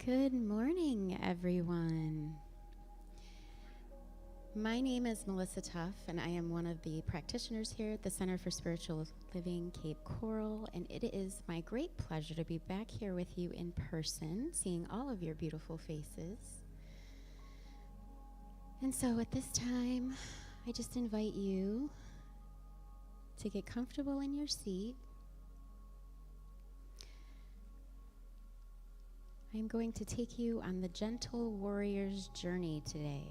Good morning, everyone. My name is Melissa Tuff, and I am one of the practitioners here at the Center for Spiritual Living, Cape Coral, and it is my great pleasure to be back here with you in person, seeing all of your beautiful faces. And so at this time, I just invite you to get comfortable in your seat. I'm going to take you on the Gentle Warrior's journey today.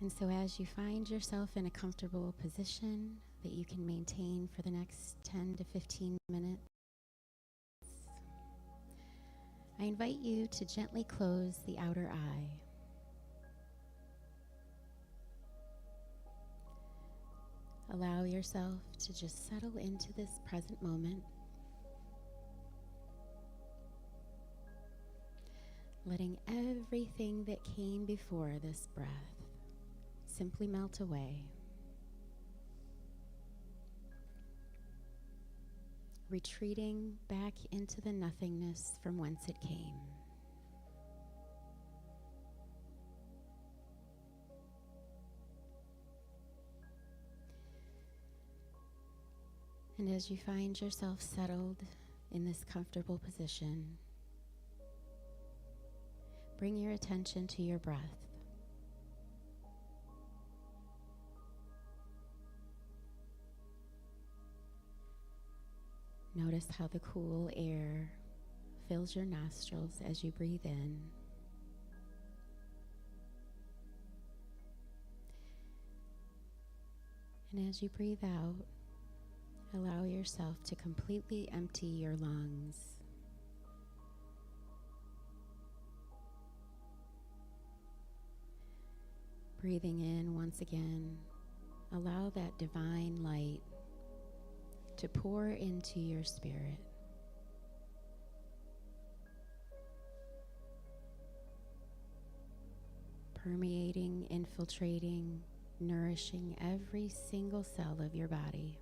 And so as you find yourself in a comfortable position that you can maintain for the next 10 to 15 minutes, I invite you to gently close the outer eye. Allow yourself to just settle into this present moment, letting everything that came before this breath simply melt away. Retreating back into the nothingness from whence it came. And as you find yourself settled in this comfortable position, bring your attention to your breath. Notice how the cool air fills your nostrils as you breathe in. And as you breathe out, allow yourself to completely empty your lungs. Breathing in once again, allow that divine light to pour into your spirit. Permeating, infiltrating, nourishing every single cell of your body.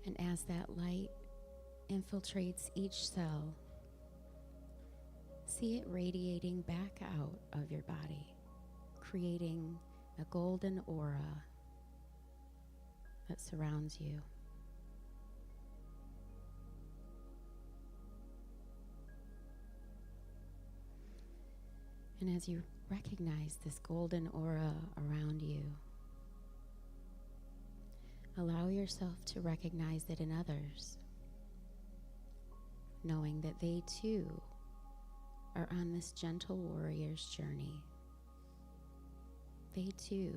And as that light infiltrates each cell, see it radiating back out of your body, creating a golden aura that surrounds you. And as you recognize this golden aura around you, allow yourself to recognize it in others, knowing that they too are on this gentle warrior's journey. They too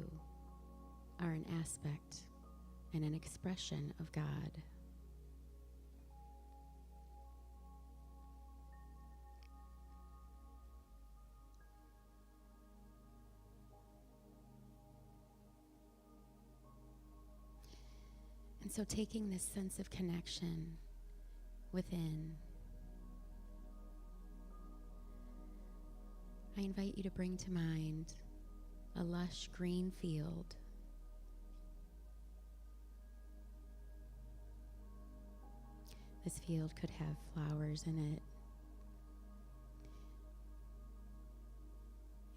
are an aspect and an expression of God. And so taking this sense of connection within, I invite you to bring to mind a lush green field. This field could have flowers in it.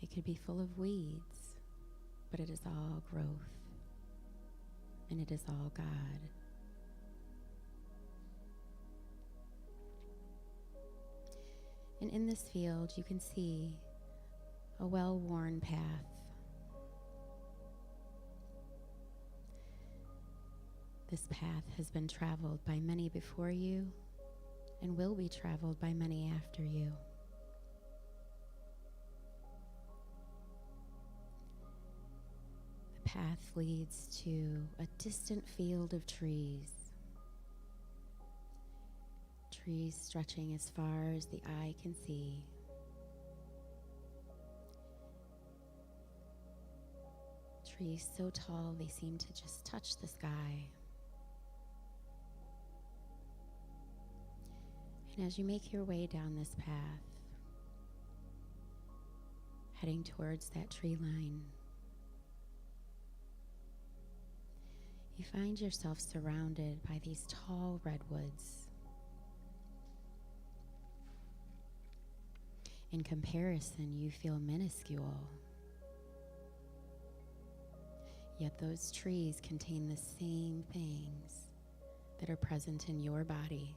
It could be full of weeds, but it is all growth. And it is all God. And in this field, you can see a well-worn path. This path has been traveled by many before you and will be traveled by many after you. Path leads to a distant field of trees. Trees stretching as far as the eye can see. Trees so tall they seem to just touch the sky. And as you make your way down this path, heading towards that tree line, you find yourself surrounded by these tall redwoods. In comparison, you feel minuscule. Yet those trees contain the same things that are present in your body.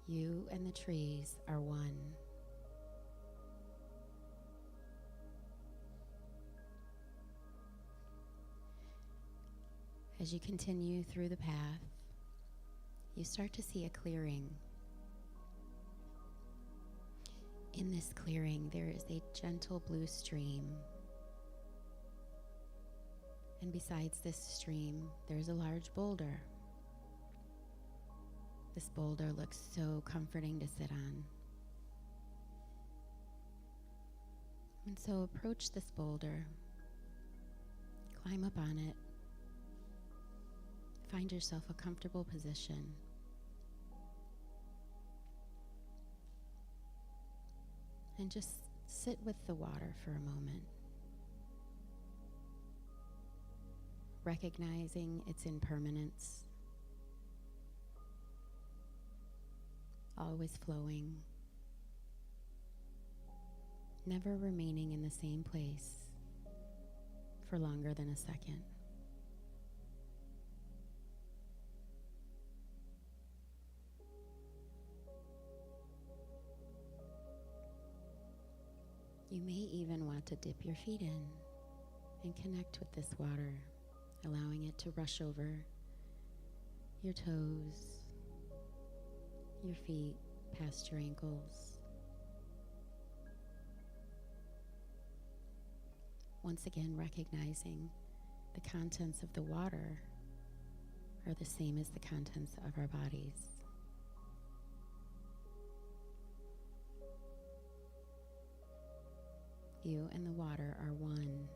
You and the trees are one. As you continue through the path, you start to see a clearing. In this clearing, there is a gentle blue stream. And besides this stream, there's a large boulder. This boulder looks so comforting to sit on. And so approach this boulder, climb up on it, find yourself a comfortable position. And just sit with the water for a moment, recognizing its impermanence, always flowing, never remaining in the same place for longer than a second. You may even want to dip your feet in and connect with this water, allowing it to rush over your toes, your feet, past your ankles. Once again, recognizing the contents of the water are the same as the contents of our bodies. You and the water are one.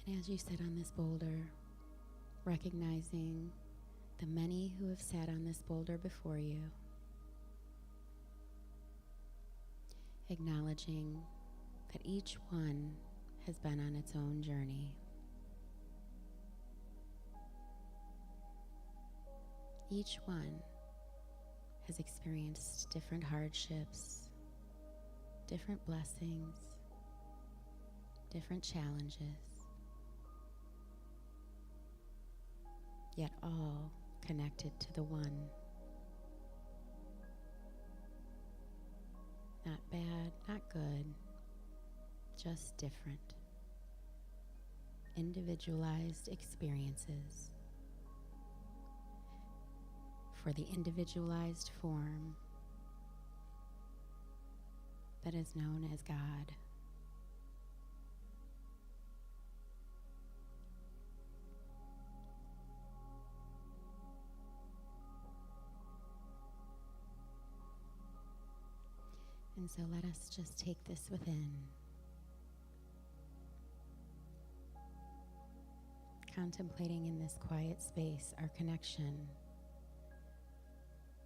And as you sit on this boulder, recognizing the many who have sat on this boulder before you, acknowledging that each one has been on its own journey. Each one has experienced different hardships, different blessings, different challenges, yet all connected to the one. Not bad, not good, just different. Individualized experiences for the individualized form that is known as God. And so let us just take this within. Contemplating in this quiet space our connection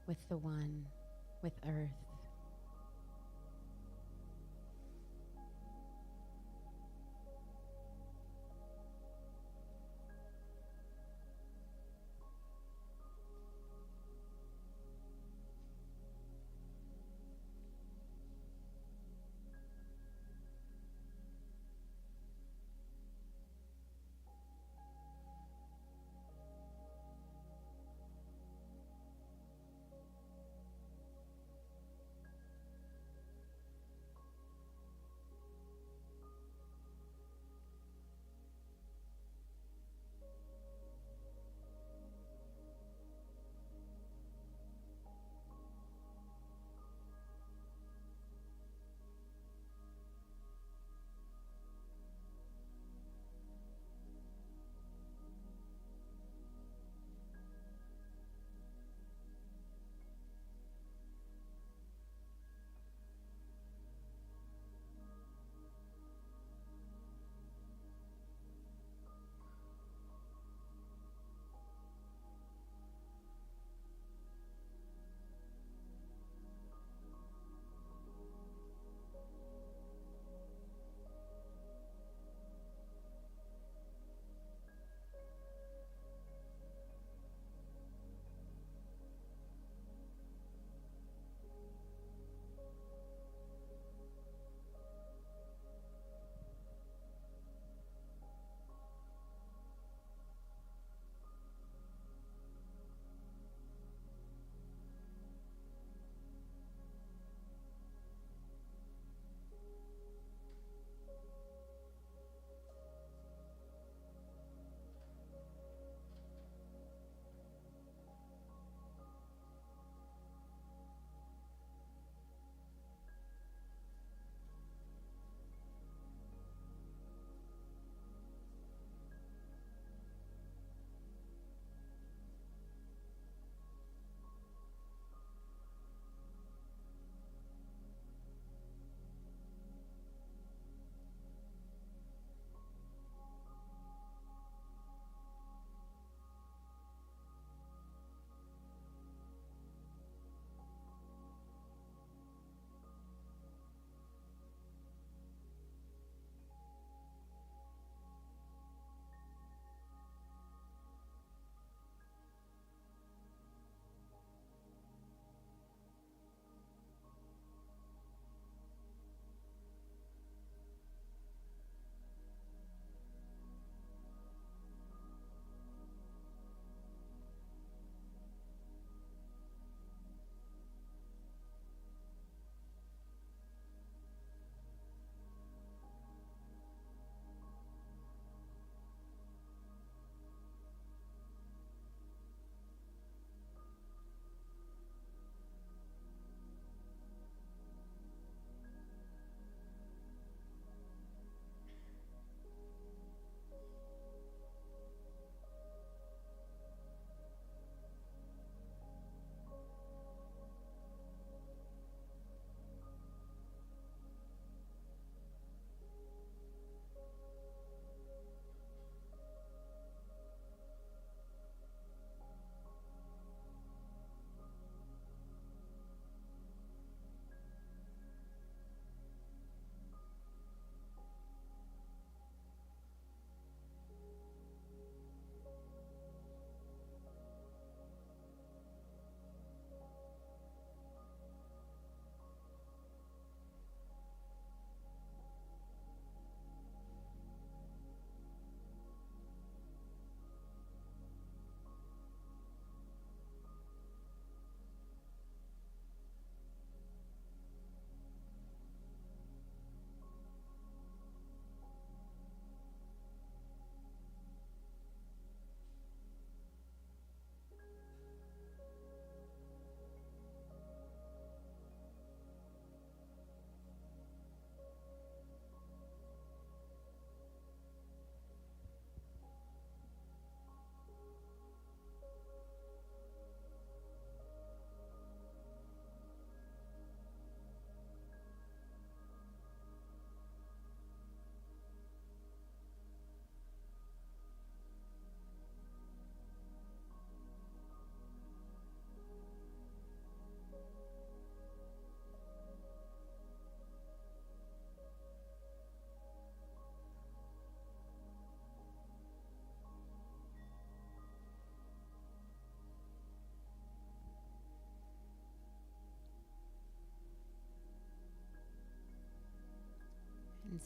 with the One, with Earth.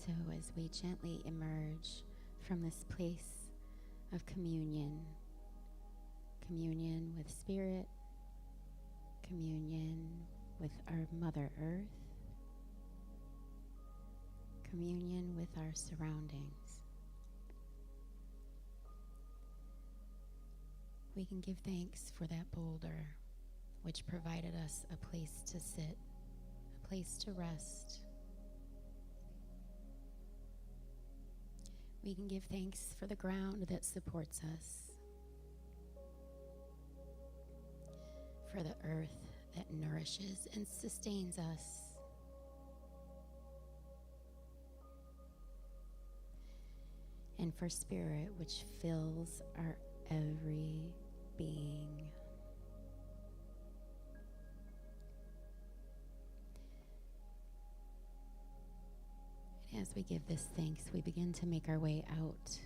so as we gently emerge from this place of communion with Spirit, communion with our Mother Earth, communion with our surroundings, we can give thanks for that boulder which provided us a place to sit, a place to rest. We can give thanks for the ground that supports us, for the earth that nourishes and sustains us, and for Spirit which fills our every being. And as we give this thanks, we begin to make our way out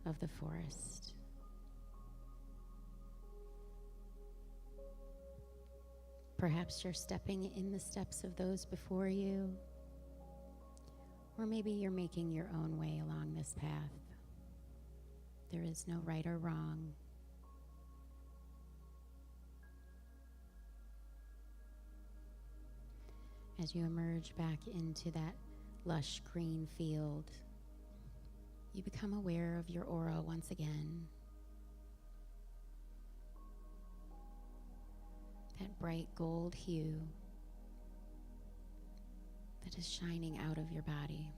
of the forest. Perhaps you're stepping in the steps of those before you, or maybe you're making your own way along this path. There is no right or wrong. As you emerge back into that lush green field, you become aware of your aura once again. That bright gold hue that is shining out of your body.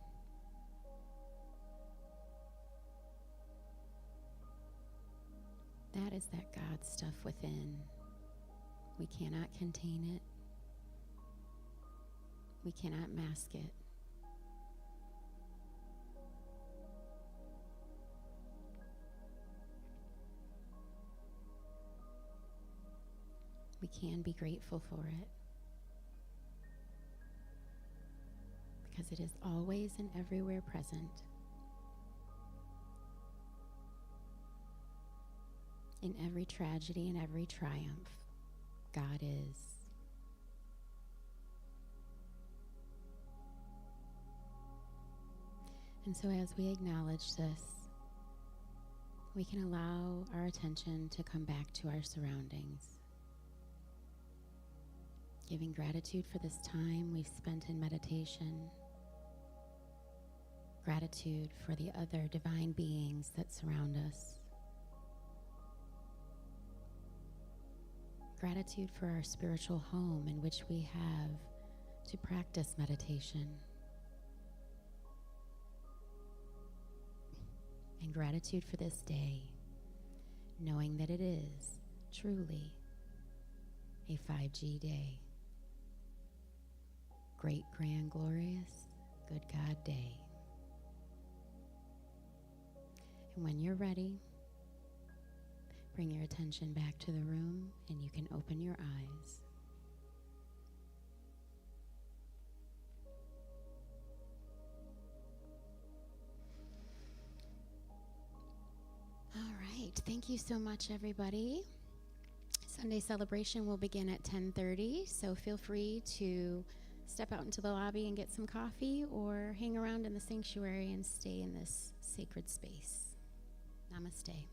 That is that God stuff within. We cannot contain it. We cannot mask it. We can be grateful for it, because it is always and everywhere present. In every tragedy and every triumph, God is. And so as we acknowledge this, we can allow our attention to come back to our surroundings, giving gratitude for this time we've spent in meditation, gratitude for the other divine beings that surround us, gratitude for our spiritual home in which we have to practice meditation, and gratitude for this day, knowing that it is truly a 5G day. Great, grand, glorious, good God day. And when you're ready, bring your attention back to the room and you can open your eyes. All right, thank you so much, everybody. Sunday celebration will begin at 10:30, so feel free to step out into the lobby and get some coffee, or hang around in the sanctuary and stay in this sacred space. Namaste.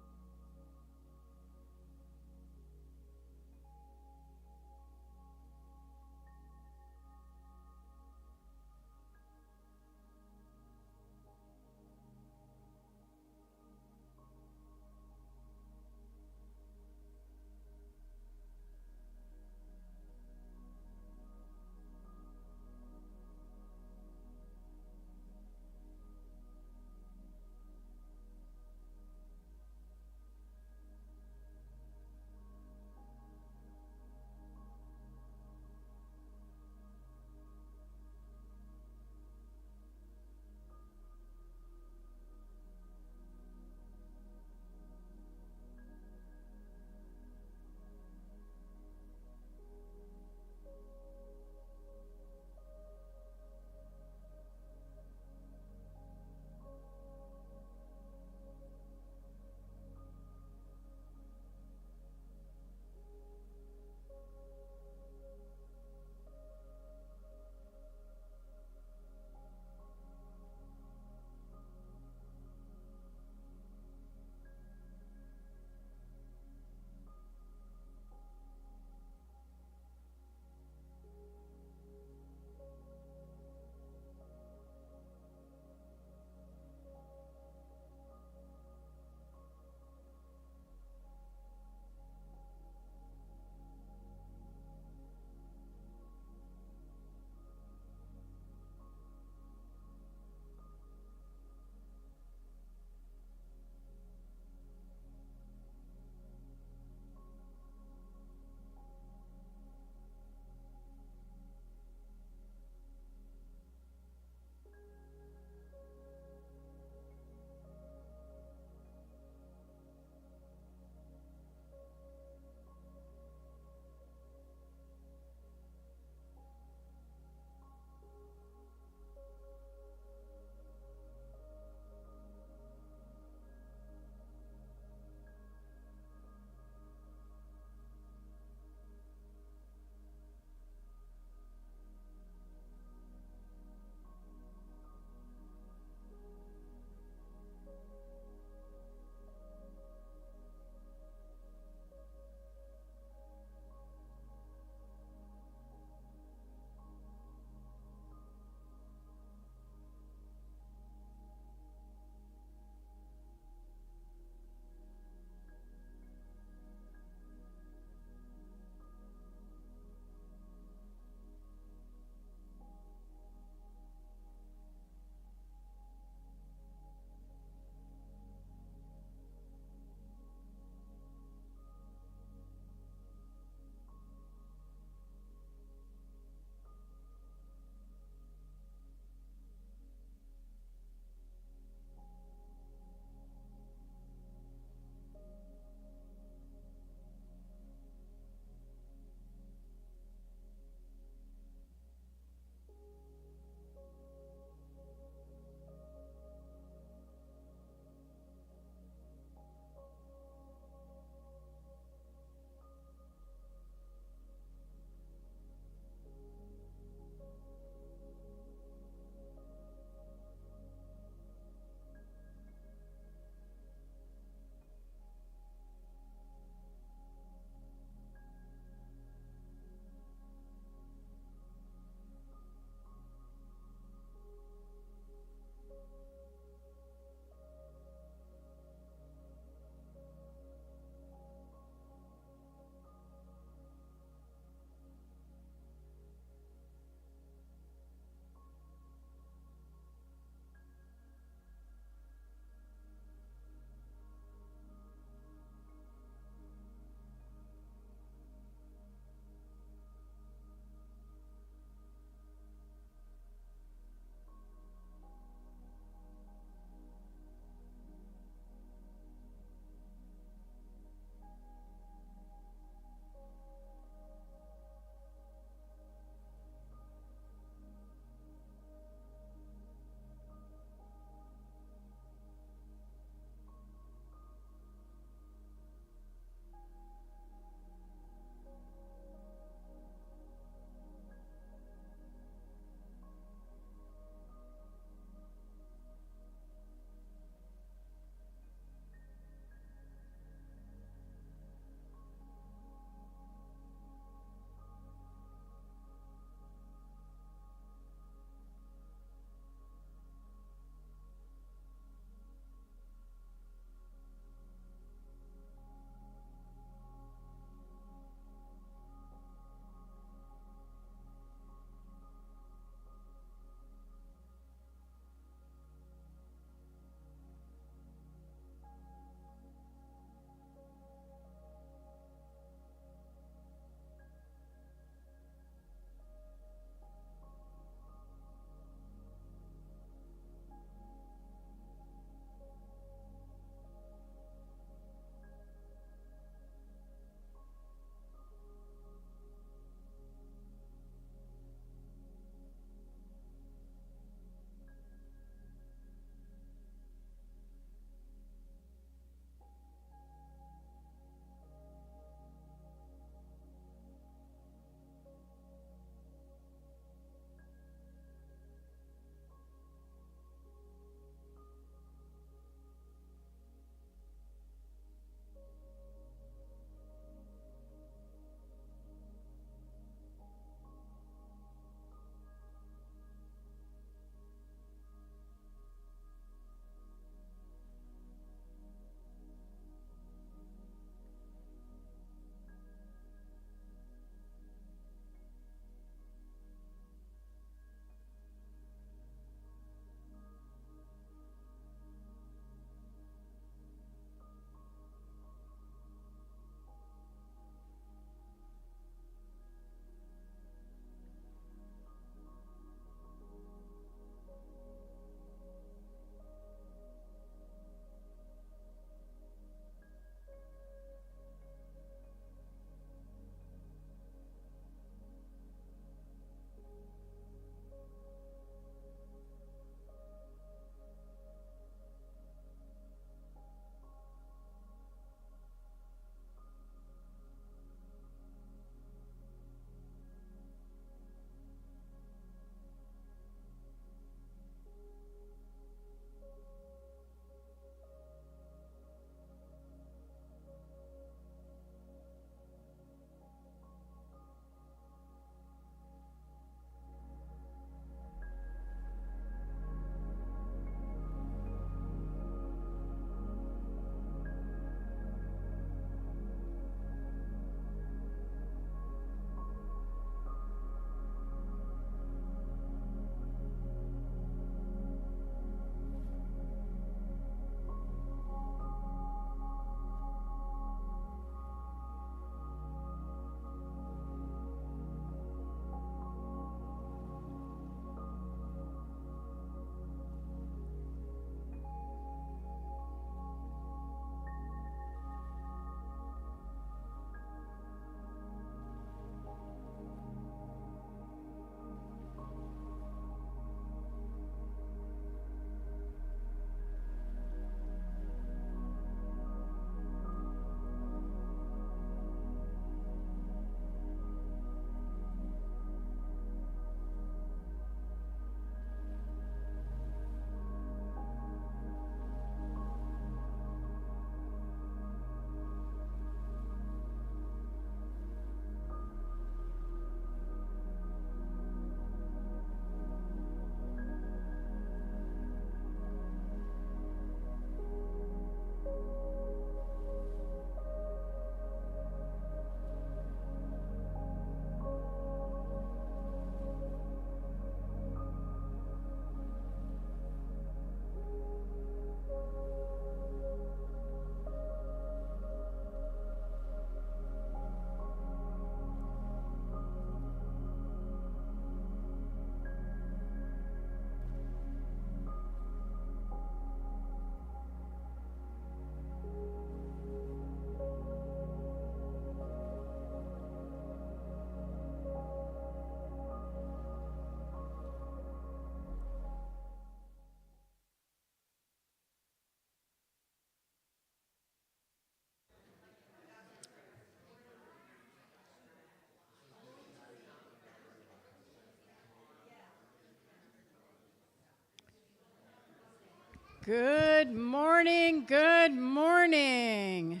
Good morning, good morning.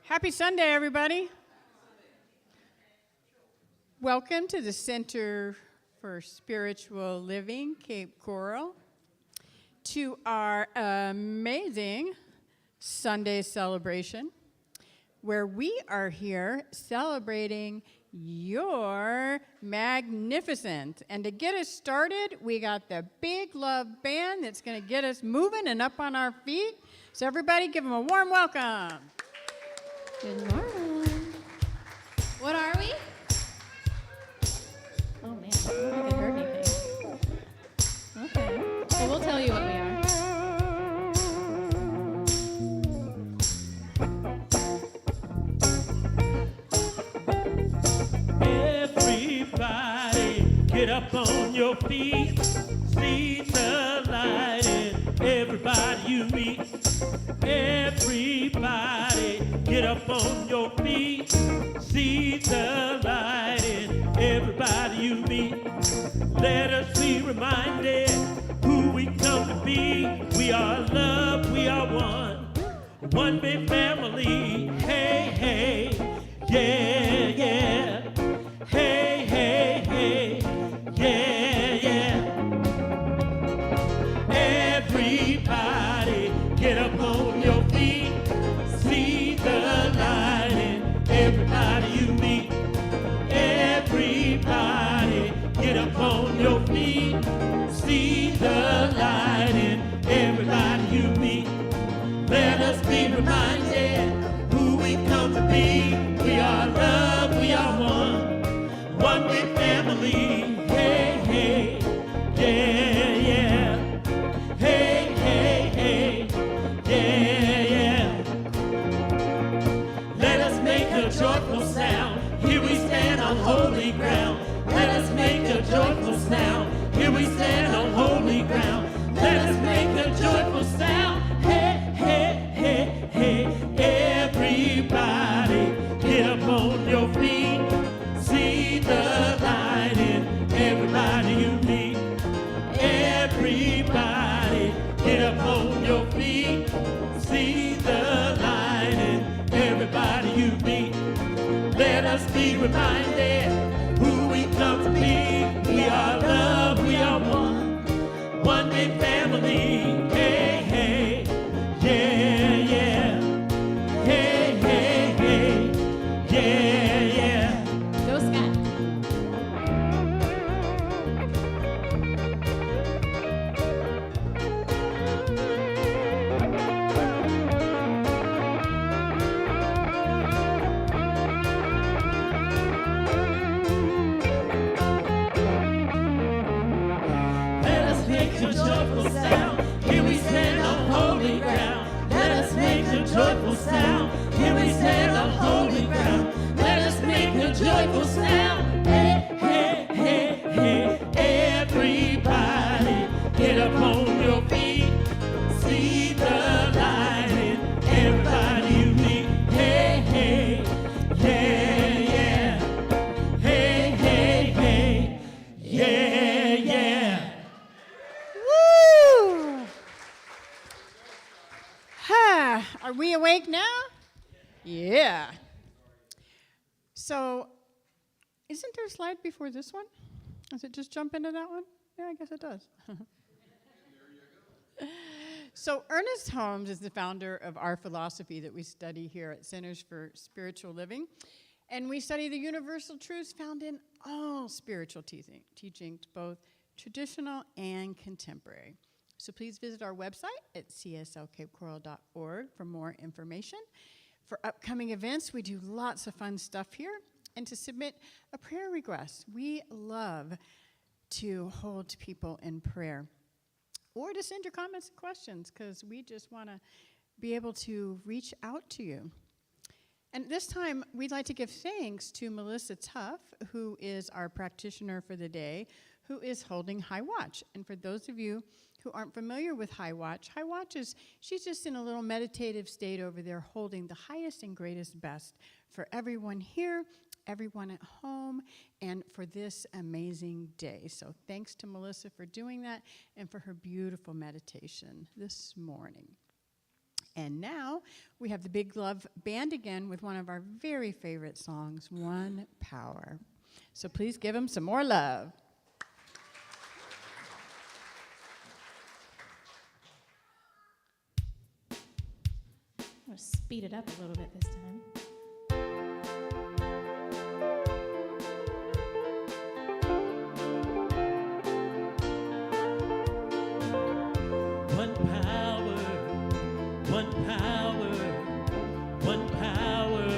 Happy Sunday, everybody. Welcome to the Center for Spiritual Living, Cape Coral, to our amazing Sunday celebration, where we are here celebrating your magnificent. And to get us started, we got the Big Love Band that's going to get us moving and up on our feet. So everybody give them a warm welcome. Good morning. What are we? Oh man, I don't think I heard anything. Okay, well we'll tell you what we are. Everybody, get up on your feet. See the light in everybody you meet. Everybody, get up on your feet. See the light in everybody you meet. Let us be reminded who we come to be. We are love, we are one. One big family. Hey, hey, yeah, yeah. Hey, hey, hey, yeah, yeah. Everybody, get up on your feet. See the light in everybody you meet. Everybody, get up on your feet. See the light in everybody you meet. Let us be reminded who we come to be. We are love, we are one. One big family, hey, hey, yeah, yeah. Hey, hey, hey, yeah, yeah. Let us make a joyful sound. Here we stand on holy ground. Let us make a joyful sound. Here we stand on holy ground. Let us make a joyful sound. Hey, hey, hey, hey. Everybody, get up on your feet. See the light in everybody you meet. Everybody, get up on your feet. See the light in everybody you meet. Let us be reminded who we come to be. We are love, we are one. One big family. Hey, hey, yeah, yeah. Hey, hey, hey, yeah, yeah. Go Scott. Let us make a joyful sound. Here we stand on holy ground. Let us make a joyful sound. Here we stand on holy ground. Let us make a joyful sound. Hey, hey, hey, hey. Everybody, get up on your feet. See the light in everybody you meet. Hey, hey, yeah, yeah. Hey, hey, hey, yeah, yeah. Woo! Ha! Are we awake now? Yeah. So, isn't there a slide before this one? Does it just jump into that one? Yeah, I guess it does. So, Ernest Holmes is the founder of our philosophy that we study here at Centers for Spiritual Living. And we study the universal truths found in all spiritual teachings, both traditional and contemporary. So please visit our website at cslcapecoral.org for more information. For upcoming events, we do lots of fun stuff here. And to submit a prayer request, we love to hold people in prayer. Or to send your comments and questions, because we just want to be able to reach out to you. And this time, we'd like to give thanks to Melissa Tuff, who is our practitioner for the day, who is holding High Watch. And for those of you who aren't familiar with High Watch is, she's just in a little meditative state over there, holding the highest and greatest best for everyone here everyone at home, and for this amazing day. So thanks to Melissa for doing that and for her beautiful meditation this morning. And now we have the Big Love Band again with one of our very favorite songs, One Power. So please give them some more love. I'm going to speed it up a little bit this time. One power, one power, one power.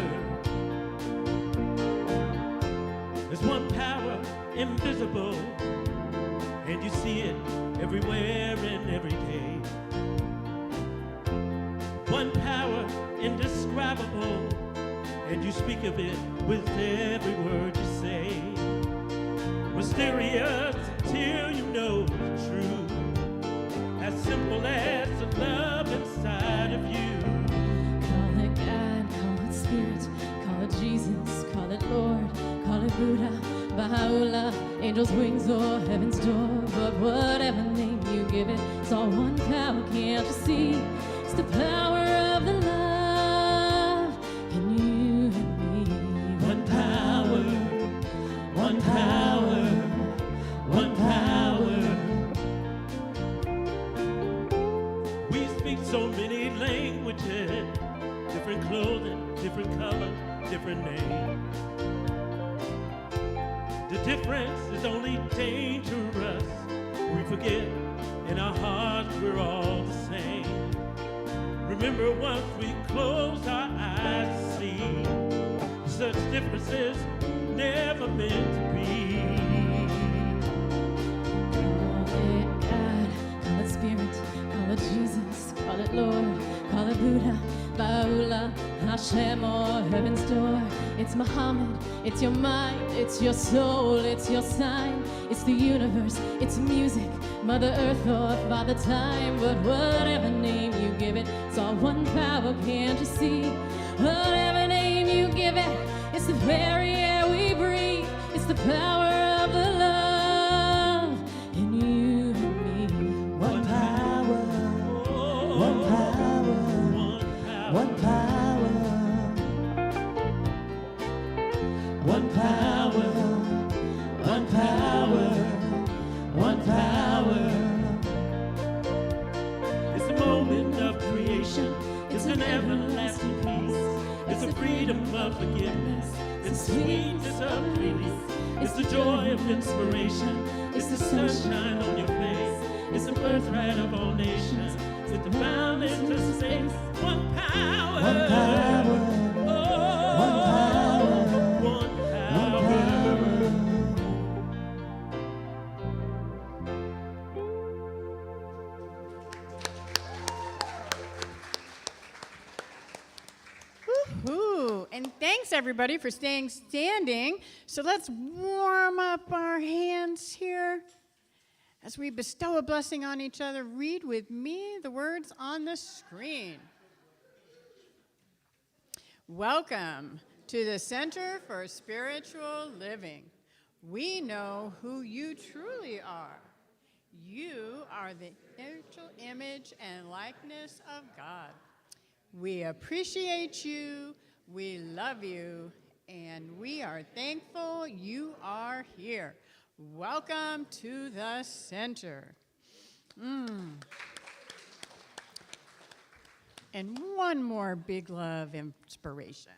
There's one power invisible, and you see it everywhere and every day. One power indescribable, and you speak of it with every word you say. Mysterious till you know it's true, as simple as the love inside of you. Call it God, call it Spirit, call it Jesus, call it Lord, call it Buddha, Baha'u'llah, angels' wings or heaven's door. But whatever name you give it, it's all one power, can't you see? It's the power of the love in you and me. One power, one power, one power. We speak so many languages, different clothing, different color, different name. The difference is only dangerous. We forget in our hearts we're all the same. Remember, once we closed our eyes to see, such differences never meant to be. Call it God, call it Spirit, call it Jesus, call it Lord, call it Buddha, Baha'u'llah, Hashem or heaven's door. It's Muhammad, it's your mind, it's your soul, it's your sign, it's the universe, it's music, Mother Earth or Father Time. But whatever name you give it, it's all one power, can't you see? Whatever name you give it, it's the very air we breathe, it's the power of the love in you and me. One power, one power, one power, one power, one power, one power. It's a moment of creation, it's an everlasting peace, it's the freedom of forgiveness, it's the sweetness of release, it's the joy of inspiration, it's the sunshine on your face, it's the birthright of all nations, it's the boundless to space. One power, One power, oh, one power, one power. Woohoo! And thanks everybody for staying standing. So let's warm up our hands here. As we bestow a blessing on each other, read with me the words on the screen. Welcome to the Center for Spiritual Living. We know who you truly are. You are the spiritual image and likeness of God. We appreciate you, we love you, and we are thankful you are here. Welcome to the center. And one more big love inspiration.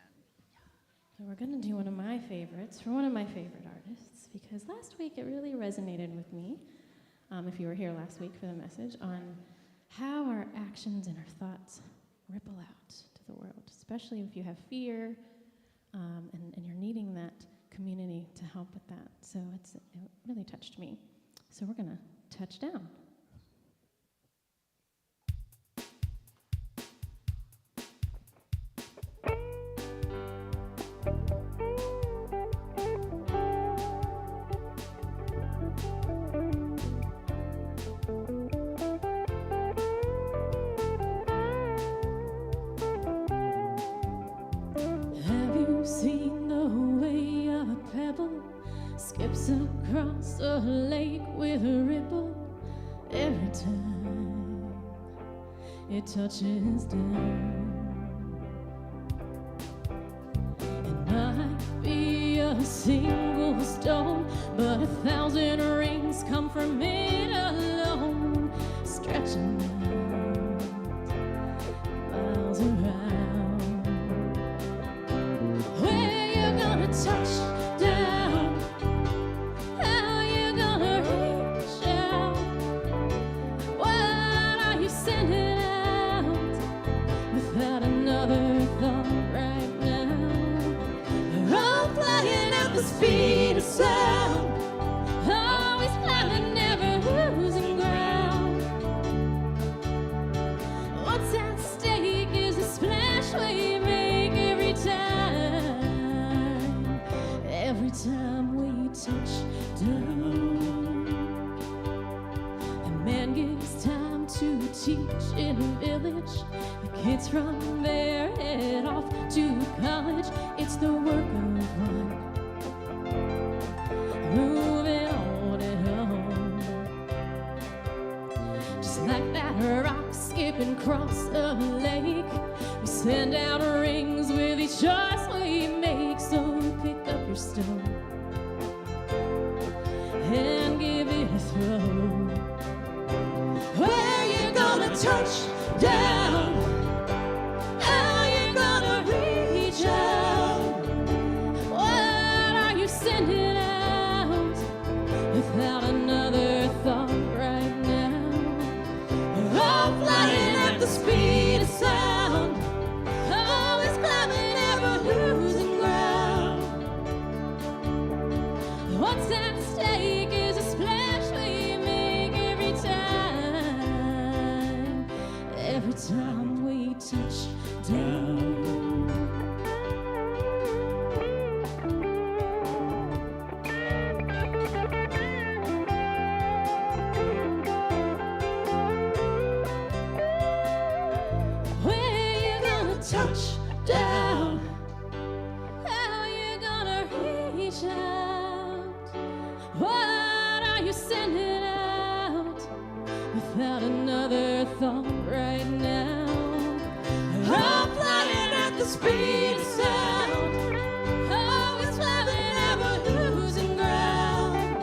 So we're going to do one of my favorites for one of my favorite artists, because last week it really resonated with me, if you were here last week for the message, on how our actions and our thoughts ripple out to the world, especially if you have fear and you're needing that community to help with that. So it really touched me. So we're going to touch down. Have you seen the way with a ripple every time it touches down. It might be a single stone, but 1,000 rings come from it alone, stretching out miles around. Where you gonna touch down? How you gonna reach out? What are you sending out without another thought right now? They're all flying at the speed of sound, always climbing, never losing ground. What's at stake is the splash we make every time we touch down. The man gives time to teach in a village. The kids from there head off to college. It's the work of one moving on and on. Just like that rock skipping across a lake, we send out rings with each choice we make. So pick up your stone and give it a throw. Where you gonna touch down? How you gonna reach out? What are you sending out without another thought right now? We're all flying at the speed of sound, always climbing, never losing ground. What's at stake is a splash we make every time we touch down. Where you gonna touch down? How you gonna reach out? What are you sending out without another thought right now? I'm flying at the speed of sound, always climbing, never losing ground.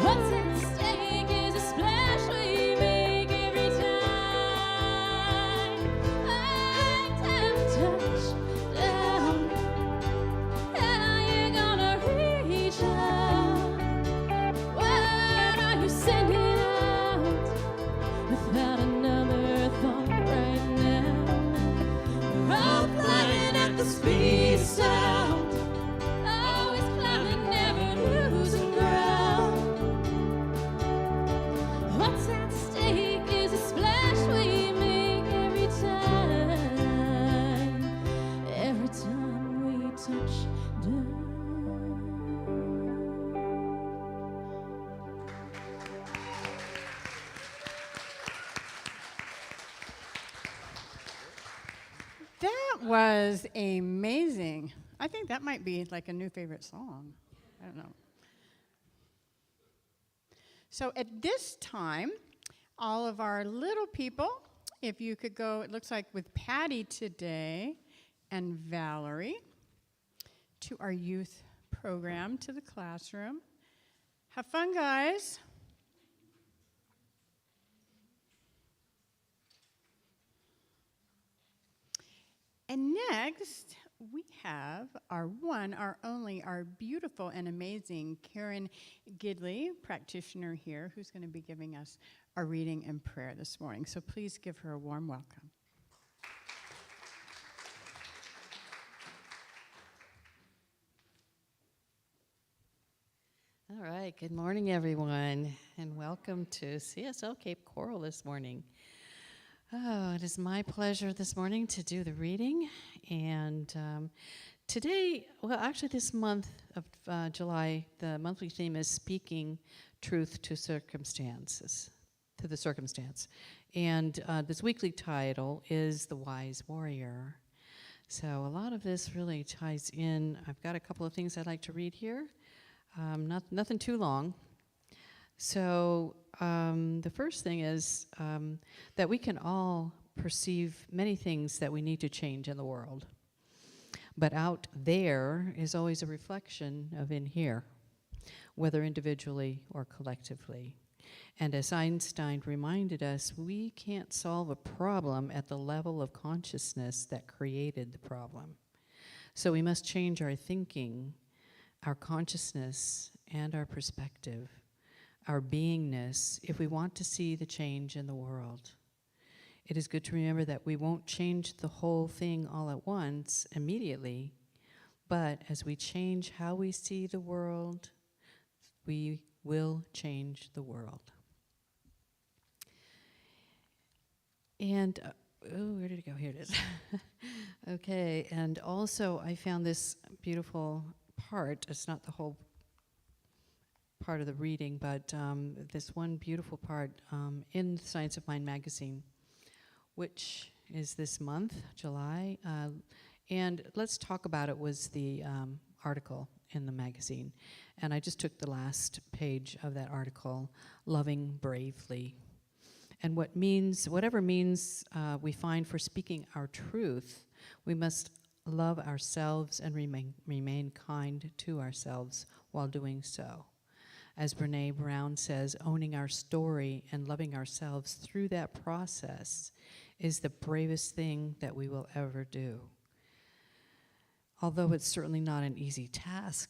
What's at stake is a splash we make every time we touch down. How you gonna reach out? What are you sending out without another thought right now? We're all flying at the speed of sound, always climbing, never losing ground. What's at stake is a splash we make every time we touch down. That was amazing. I think that might be like a new favorite song. I don't know. So at this time, all of our little people, if you could go, it looks like with Patty today and Valerie, to our youth program, to the classroom. Have fun, guys. And next, we have our one, our only, our beautiful and amazing Karen Gidley, practitioner here, who's going to be giving us our reading and prayer this morning. So please give her a warm welcome. All right, good morning, everyone, and welcome to CSL Cape Coral this morning. Oh, it is my pleasure this morning to do the reading, and today, well, actually this month of July, the monthly theme is Speaking Truth to Circumstances, to the Circumstance, and this weekly title is The Wise Warrior. So a lot of this really ties in. I've got a couple of things I'd like to read here. Nothing too long. So the first thing is that we can all perceive many things that we need to change in the world. But out there is always a reflection of in here, whether individually or collectively. And as Einstein reminded us, we can't solve a problem at the level of consciousness that created the problem. So we must change our thinking, our consciousness, and our perspective, our beingness, if we want to see the change in the world. It is good to remember that we won't change the whole thing all at once, immediately, but as we change how we see the world, we will change the world. And, where did it go? Here it is. Okay, and also I found this beautiful part. It's not the whole part of the reading, but this one beautiful part in Science of Mind magazine, which is this month, July. And Let's Talk About It was the article in the magazine. And I just took the last page of that article, Loving Bravely. And whatever means we find for speaking our truth, we must love ourselves and remain kind to ourselves while doing so. As Brene Brown says, owning our story and loving ourselves through that process is the bravest thing that we will ever do. Although it's certainly not an easy task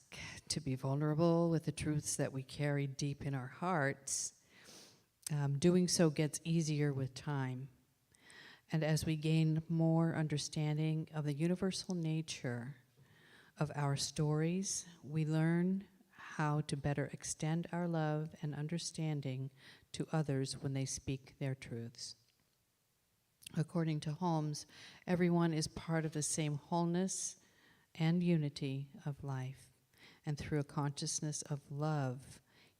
to be vulnerable with the truths that we carry deep in our hearts, doing so gets easier with time. And as we gain more understanding of the universal nature of our stories, we learn how to better extend our love and understanding to others when they speak their truths. According to Holmes, everyone is part of the same wholeness and unity of life. And through a consciousness of love,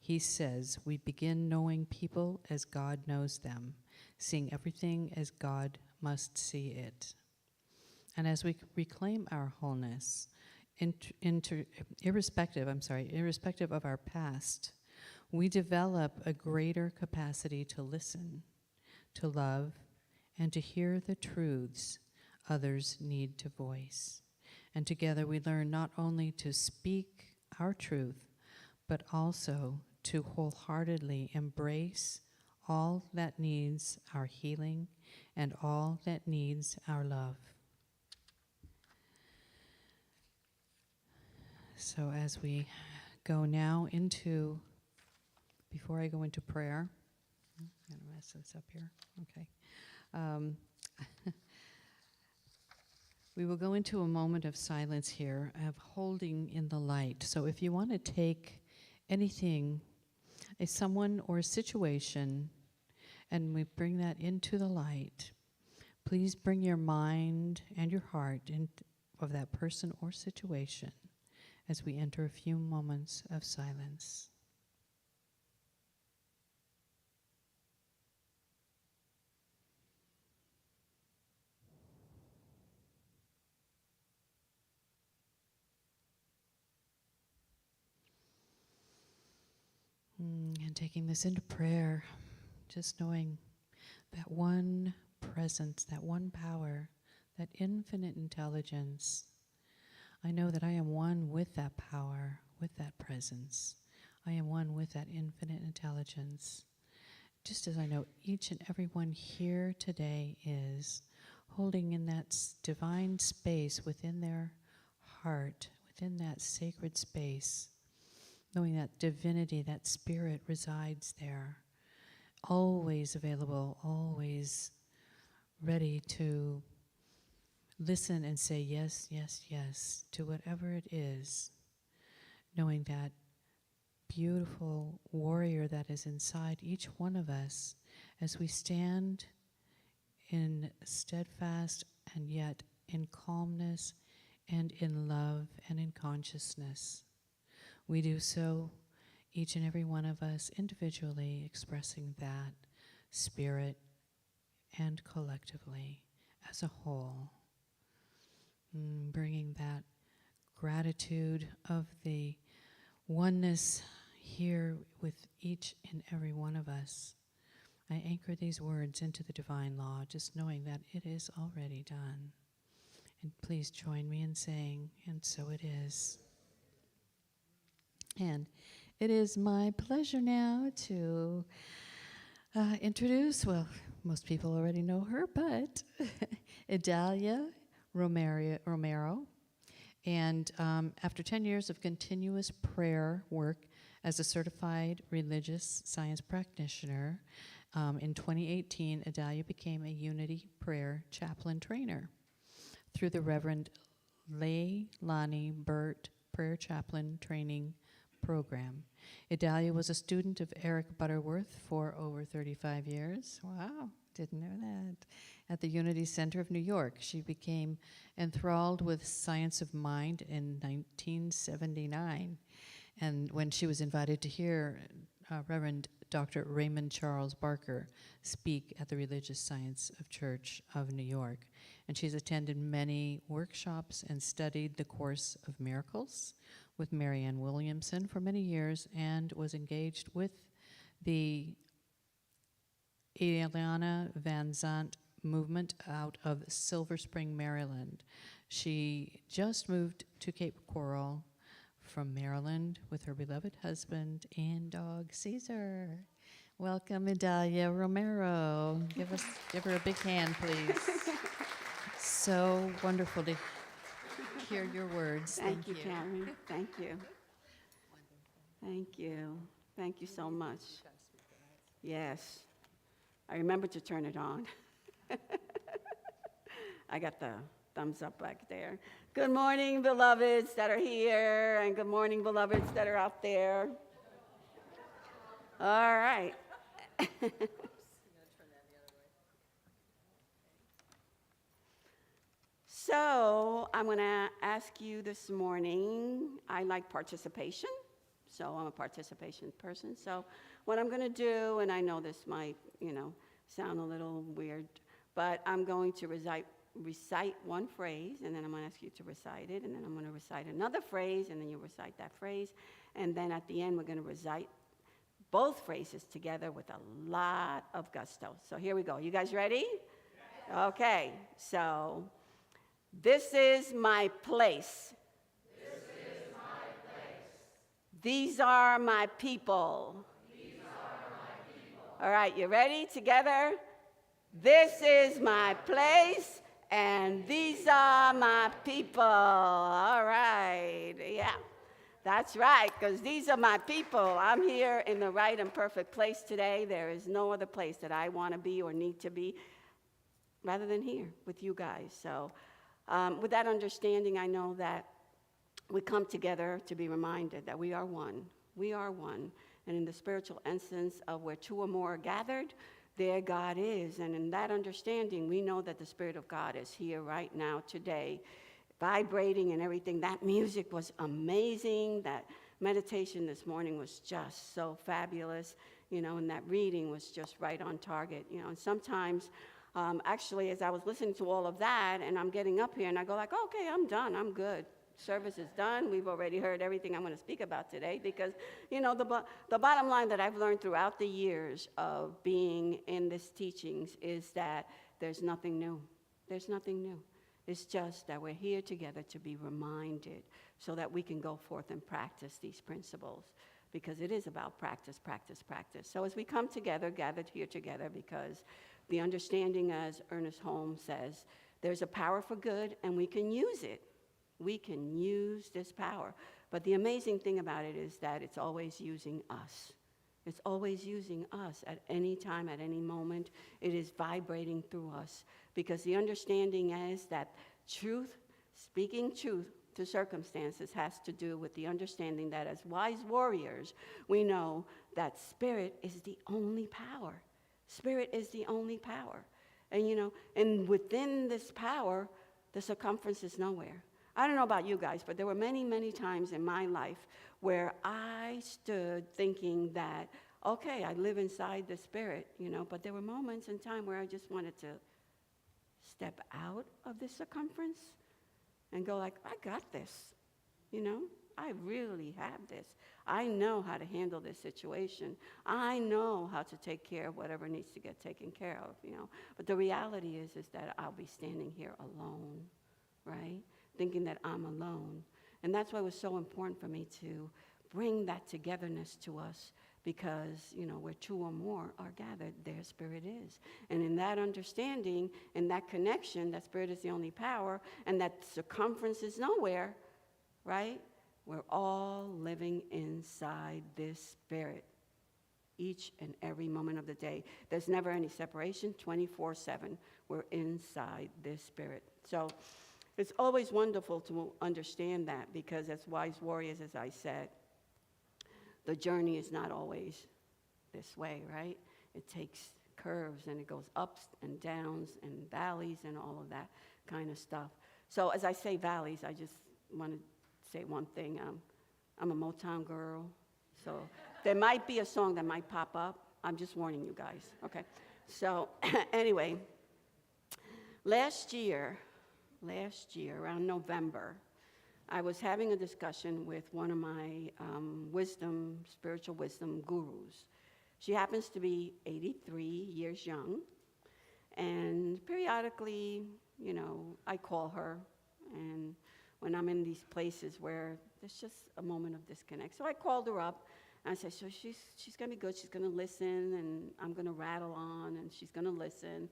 he says, we begin knowing people as God knows them, seeing everything as God must see it. And as we reclaim our wholeness, irrespective of our past, we develop a greater capacity to listen, to love, and to hear the truths others need to voice. And together we learn not only to speak our truth, but also to wholeheartedly embrace all that needs our healing and all that needs our love. So as we go now into, before I go into prayer, I'm going to mess this up here, okay. We will go into a moment of silence here, of holding in the light. So if you want to take anything, someone or a situation, and we bring that into the light, please bring your mind and your heart of that person or situation as we enter a few moments of silence. And taking this into prayer, just knowing that one presence, that one power, that infinite intelligence. I know that I am one with that power, with that presence. I am one with that infinite intelligence. Just as I know each and every one here today is holding in that divine space within their heart, within that sacred space, knowing that divinity, that spirit resides there, always available, always ready to listen and say yes, yes, yes to whatever it is, knowing that beautiful warrior that is inside each one of us as we stand in steadfast and yet in calmness and in love and in consciousness. We do so, each and every one of us individually expressing that spirit and collectively as a whole, bringing that gratitude of the oneness here with each and every one of us. I anchor these words into the divine law, just knowing that it is already done. And please join me in saying, and so it is. And it is my pleasure now to introduce, well, most people already know her, but Idalia Romero. And after 10 years of continuous prayer work as a certified religious science practitioner, in 2018, Idalia became a Unity Prayer Chaplain Trainer through the Reverend Leilani Burt Prayer Chaplain Training Program. Idalia was a student of Eric Butterworth for over 35 years. Wow, didn't know that. At the Unity Center of New York, she became enthralled with science of mind in 1979. And when she was invited to hear Reverend Dr. Raymond Charles Barker speak at the Religious Science of Church of New York. And she's attended many workshops and studied the Course of Miracles with Marianne Williamson for many years, and was engaged with the Ileana Van Zandt movement out of Silver Spring, Maryland. She just moved to Cape Coral from Maryland with her beloved husband and dog Caesar. Welcome, Idalia Romero. Give her a big hand, please. So wonderful to hear your words. Thank you, Karen. Thank you. Thank you. Thank you so much. Yes. I remember to turn it on. I got the thumbs up back there. Good morning, beloveds that are here, and good morning, beloveds that are out there. All right. So I'm going to ask you this morning, I like participation, so I'm a participation person. So what I'm going to do, and I know this might, sound a little weird, but I'm going to recite one phrase, and then I'm going to ask you to recite it, and then I'm going to recite another phrase, and then you recite that phrase, and then at the end we're going to recite both phrases together with a lot of gusto. So here we go. You guys ready? Yes. Okay, so this is my place. This is my place. These are my people. These are my people. All right, you ready? Together? This is my place, and these are my people. All right, yeah. That's right, because these are my people. I'm here in the right and perfect place today. There is no other place that I want to be or need to be rather than here with you guys. So with that understanding, I know that we come together to be reminded that we are one. We are one. And in the spiritual essence of where two or more are gathered, there God is. And in that understanding, we know that the Spirit of God is here right now today, vibrating and everything. That music was amazing. That meditation this morning was just so fabulous, and that reading was just right on target, And sometimes, actually, as I was listening to all of that, and I'm getting up here, and I go like, okay, I'm done, I'm good. Service is done. We've already heard everything I'm going to speak about today because, the bottom line that I've learned throughout the years of being in this teachings is that there's nothing new. There's nothing new. It's just that we're here together to be reminded so that we can go forth and practice these principles because it is about practice, practice, practice. So as we come together, gathered here together because the understanding, as Ernest Holmes says, there's a power for good and we can use it. We can use this power. But the amazing thing about it is that it's always using us. It's always using us at any time, at any moment. It is vibrating through us because the understanding is that truth, speaking truth to circumstances has to do with the understanding that as wise warriors, we know that spirit is the only power. Spirit is the only power. And, and within this power, the circumference is nowhere. I don't know about you guys, but there were many, many times in my life where I stood thinking that, okay, I live inside the spirit, but there were moments in time where I just wanted to step out of the circumference and go like, I got this, I really have this. I know how to handle this situation. I know how to take care of whatever needs to get taken care of, you know. But the reality is that I'll be standing here alone, right? Thinking that I'm alone. And that's why it was so important for me to bring that togetherness to us, because, you know, where two or more are gathered, their spirit is. And in that understanding, in that connection, that spirit is the only power, and that circumference is nowhere, right? We're all living inside this spirit each and every moment of the day. There's never any separation, 24/7. We're inside this spirit. So it's always wonderful to understand that, because as wise warriors, as I said, the journey is not always this way, right? It takes curves, and it goes ups and downs and valleys and all of that kind of stuff. So as I say valleys, I just want to say one thing. I'm a Motown girl, so there might be a song that might pop up. I'm just warning you guys, okay? So anyway, last year, around November, I was having a discussion with one of my spiritual wisdom gurus. She happens to be 83 years young, and periodically, you know, I call her, and when I'm in these places where there's just a moment of disconnect. So I called her up, and I said, so she's going to be good, she's going to listen, and I'm going to rattle on, and she's going to listen.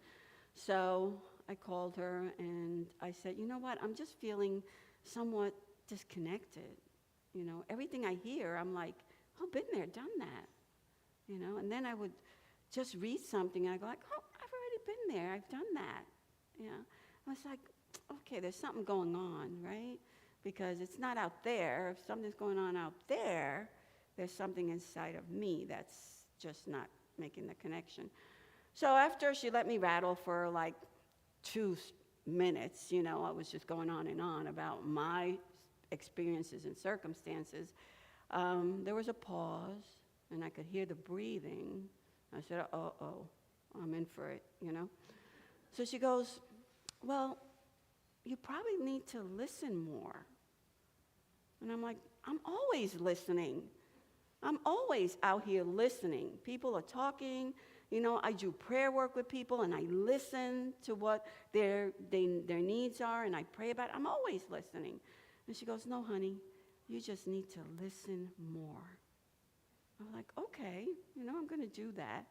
So I called her, and I said, you know what, I'm just feeling somewhat disconnected. You know, everything I hear, I'm like, oh, been there, done that. You know, and then I would just read something, and I go like, oh, I've already been there, I've done that. You know, I was like, okay, there's something going on, right? Because it's not out there. If something's going on out there, there's something inside of me that's just not making the connection. So after she let me rattle for like 2 minutes, you know, I was just going on and on about my experiences and circumstances. There was a pause, and I could hear the breathing. I said, uh-oh, I'm in for it, you know? So she goes, well, you probably need to listen more. And I'm like, I'm always listening. I'm always out here listening. People are talking. You know, I do prayer work with people, and I listen to what their needs are, and I pray about it. I'm always listening. And she goes, no, honey, you just need to listen more. I'm like, okay, you know, I'm going to do that.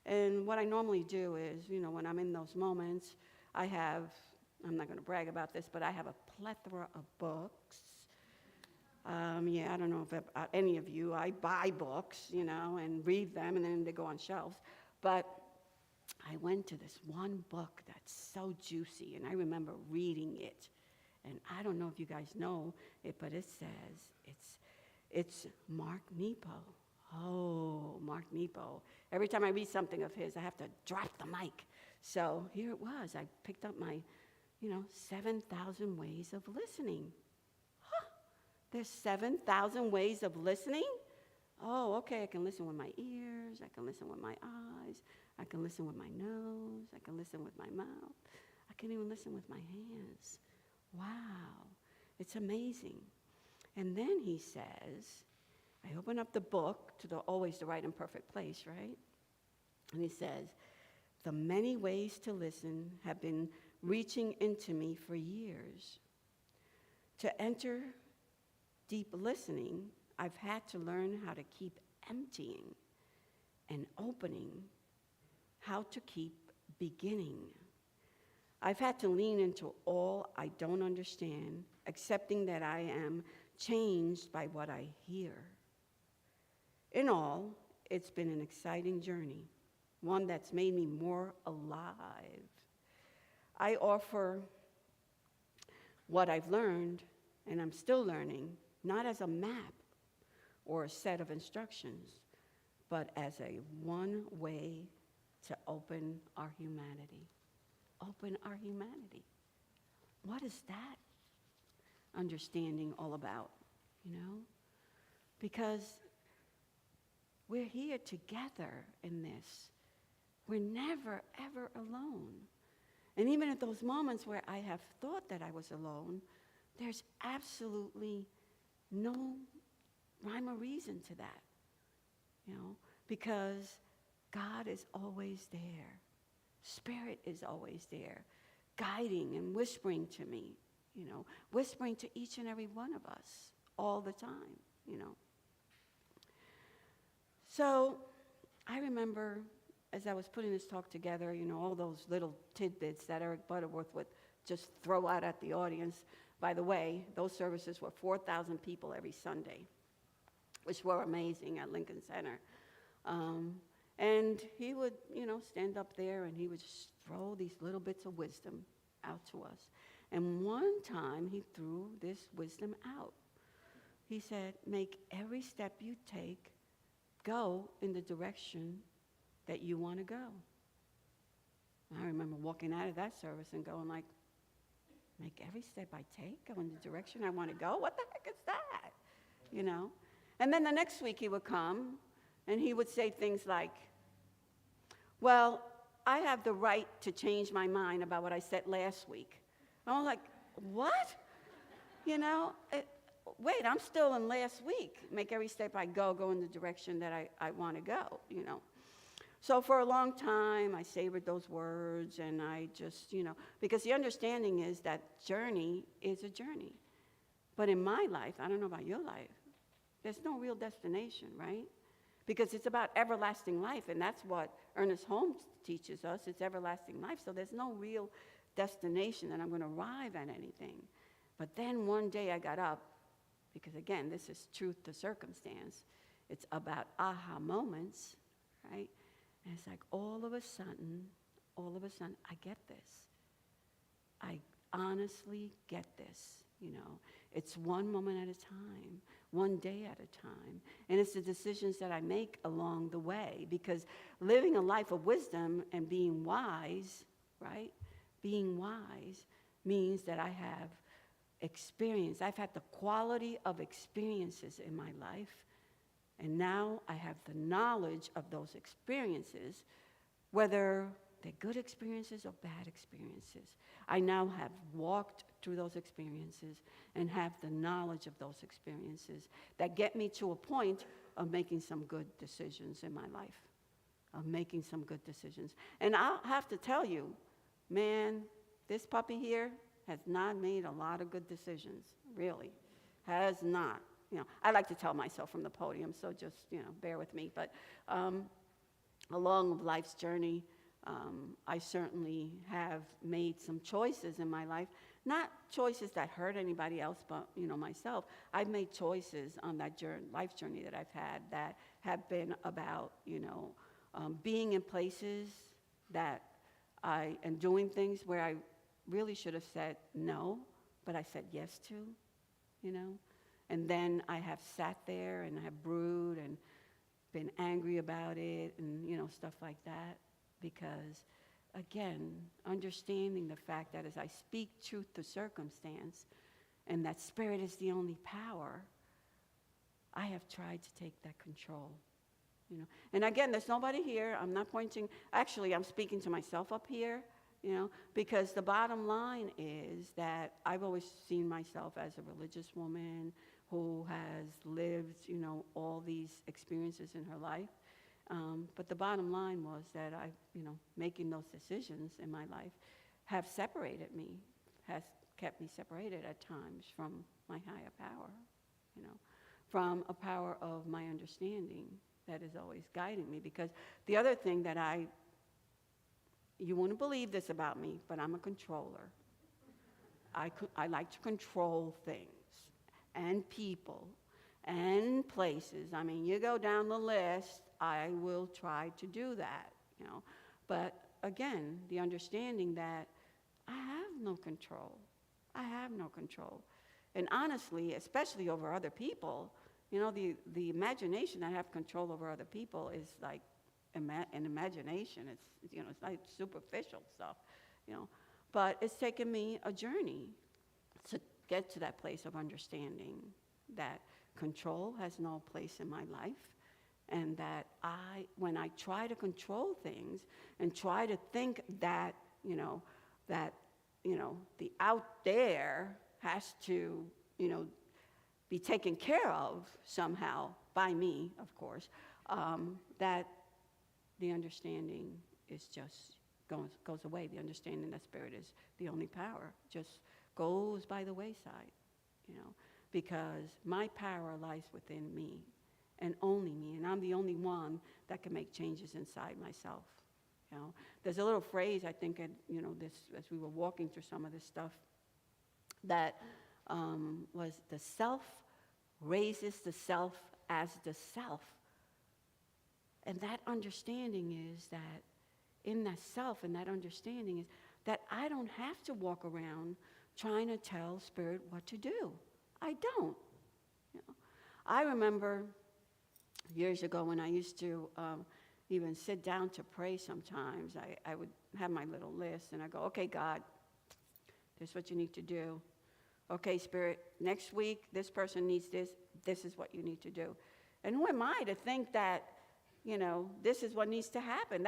And what I normally do is, you know, when I'm in those moments, I'm not going to brag about this, but I have a plethora of books. I don't know if any of you, I buy books, you know, and read them, and then they go on shelves. But I went to this one book that's so juicy, and I remember reading it. And I don't know if you guys know it, but it says it's Mark Nepo. Oh, Mark Nepo. Every time I read something of his, I have to drop the mic. So here it was. I picked up my, 7,000 ways of listening. Huh, there's 7,000 ways of listening? Oh, okay, I can listen with my ears, I can listen with my eyes, I can listen with my nose, I can listen with my mouth, I can even listen with my hands. Wow, it's amazing. And then he says, I open up the book to always the right and perfect place, right? And he says, the many ways to listen have been reaching into me for years. To enter deep listening, I've had to learn how to keep emptying and opening, how to keep beginning. I've had to lean into all I don't understand, accepting that I am changed by what I hear. In all, it's been an exciting journey, one that's made me more alive. I offer what I've learned, and I'm still learning, not as a map or a set of instructions, but as a one way to open our humanity. Open our humanity. What is that understanding all about, Because we're here together in this. We're never, ever alone. And even at those moments where I have thought that I was alone, there's absolutely no rhyme or reason to that, because God is always there. Spirit is always there, guiding and whispering to me, whispering to each and every one of us all the time, So I remember as I was putting this talk together, all those little tidbits that Eric Butterworth would just throw out at the audience. By the way, those services were 4,000 people every Sunday, which were amazing at Lincoln Center. And he would, stand up there and he would just throw these little bits of wisdom out to us. And one time he threw this wisdom out. He said, make every step you take go in the direction that you want to go. I remember walking out of that service and going like, make every step I take go in the direction I want to go? What the heck is that? And then the next week he would come and he would say things like, well, I have the right to change my mind about what I said last week. I was like, what? Wait, I'm still in last week. Make every step I go in the direction that I want to go, So for a long time, I savored those words, and I just, because the understanding is that journey is a journey. But in my life, I don't know about your life, there's no real destination, right? Because it's about everlasting life, and that's what Ernest Holmes teaches us. It's everlasting life, so there's no real destination that I'm going to arrive at anything. But then one day I got up, because again, this is truth to circumstance. It's about aha moments, right? And it's like all of a sudden, I get this. I honestly get this, It's one moment at a time, one day at a time. And it's the decisions that I make along the way. Because living a life of wisdom and being wise, right? Being wise means that I have experience. I've had the quality of experiences in my life. And now I have the knowledge of those experiences, whether they're good experiences or bad experiences. I now have walked through those experiences and have the knowledge of those experiences that get me to a point of making some good decisions in my life, And I'll have to tell you, man, this puppy here has not made a lot of good decisions, really, has not. I like to tell myself from the podium, so just, bear with me. But along life's journey, I certainly have made some choices in my life, not choices that hurt anybody else, but, myself. I've made choices on that life journey that I've had that have been about, being in places that and doing things where I really should have said no, but I said yes to, And then I have sat there and I have brewed and been angry about it and, stuff like that. Because, again, understanding the fact that as I speak truth to circumstance and that spirit is the only power, I have tried to take that control, And again, there's nobody here. I'm not pointing. Actually, I'm speaking to myself up here, because the bottom line is that I've always seen myself as a religious woman who has lived, all these experiences in her life. But the bottom line was that making those decisions in my life have separated me, has kept me separated at times from my higher power, from a power of my understanding that is always guiding me. Because the other thing that you wouldn't believe this about me, but I'm a controller. I like to control things and people and places. I mean, you go down the list, I will try to do that, But again, the understanding that I have no control. And honestly, especially over other people, the imagination I have control over other people is like an imagination. It's, it's like superficial stuff, But it's taken me a journey to get to that place of understanding that control has no place in my life, and that when I try to control things and try to think that, the out there has to, be taken care of somehow by me, of course, that the understanding is just goes away. The understanding that spirit is the only power just goes by the wayside, because my power lies within me and only me, and I'm the only one that can make changes inside myself. There's a little phrase, I think, this as we were walking through some of this stuff, that was the self raises the self as the self. And that understanding is that in that self and that understanding is that I don't have to walk around trying to tell spirit what to do. I don't. I remember years ago when I used to even sit down to pray sometimes, I would have my little list and I go, okay, God, this is what you need to do. Okay, Spirit, next week, this person needs this. This is what you need to do. And who am I to think that, this is what needs to happen?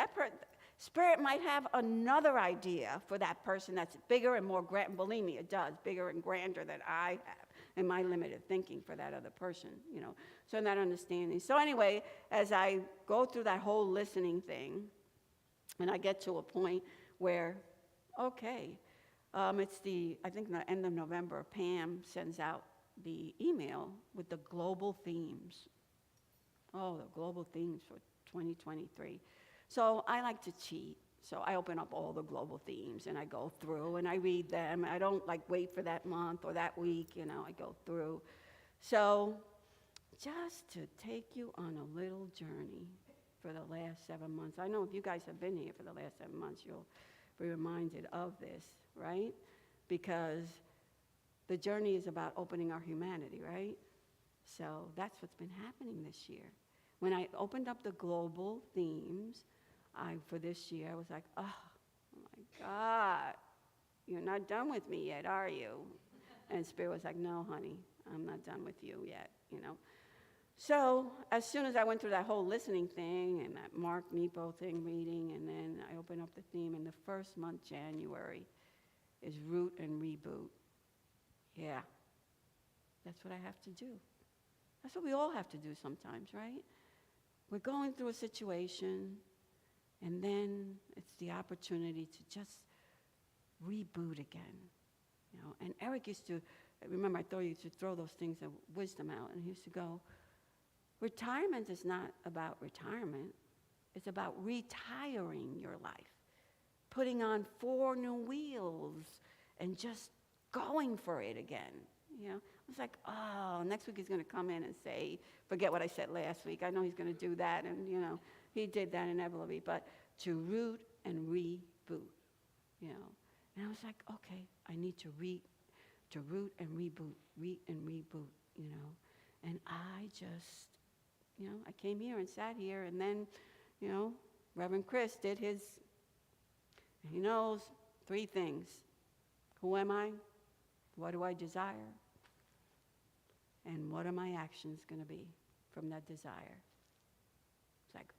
Spirit might have another idea for that person that's bigger and more grand. Believe me, it does, bigger and grander than I have in my limited thinking for that other person, So in that understanding. So anyway, as I go through that whole listening thing, and I get to a point where, okay, it's I think the end of November, Pam sends out the email with the global themes. Oh, the global themes for 2023. So I like to cheat. So I open up all the global themes and I go through and I read them. I don't wait for that month or that week, I go through. So just to take you on a little journey for the last 7 months. I know if you guys have been here for the last 7 months, you'll be reminded of this, right? Because the journey is about opening our humanity, right? So that's what's been happening this year. When I opened up the global themes for this year, I was like, oh my God, you're not done with me yet, are you? And Spirit was like, no, honey, I'm not done with you yet, So as soon as I went through that whole listening thing and that Mark Nepo thing reading, and then I opened up the theme, and the first month, January, is root and reboot. Yeah, that's what I have to do. That's what we all have to do sometimes, right? We're going through a situation, and then it's the opportunity to just reboot again. And Eric used to, remember I told you to throw those things of wisdom out, and he used to go, retirement is not about retirement. It's about retiring your life, putting on 4 new wheels and just going for it again. It's like, oh, next week he's going to come in and say, forget what I said last week. I know he's going to do that, and, he did that inevitably. But to root and reboot, And I was like, okay, I need to root and reboot, And I just, I came here and sat here, and then, Reverend Chris did his, he knows 3 things. Who am I? What do I desire? And what are my actions going to be from that desire? It's like,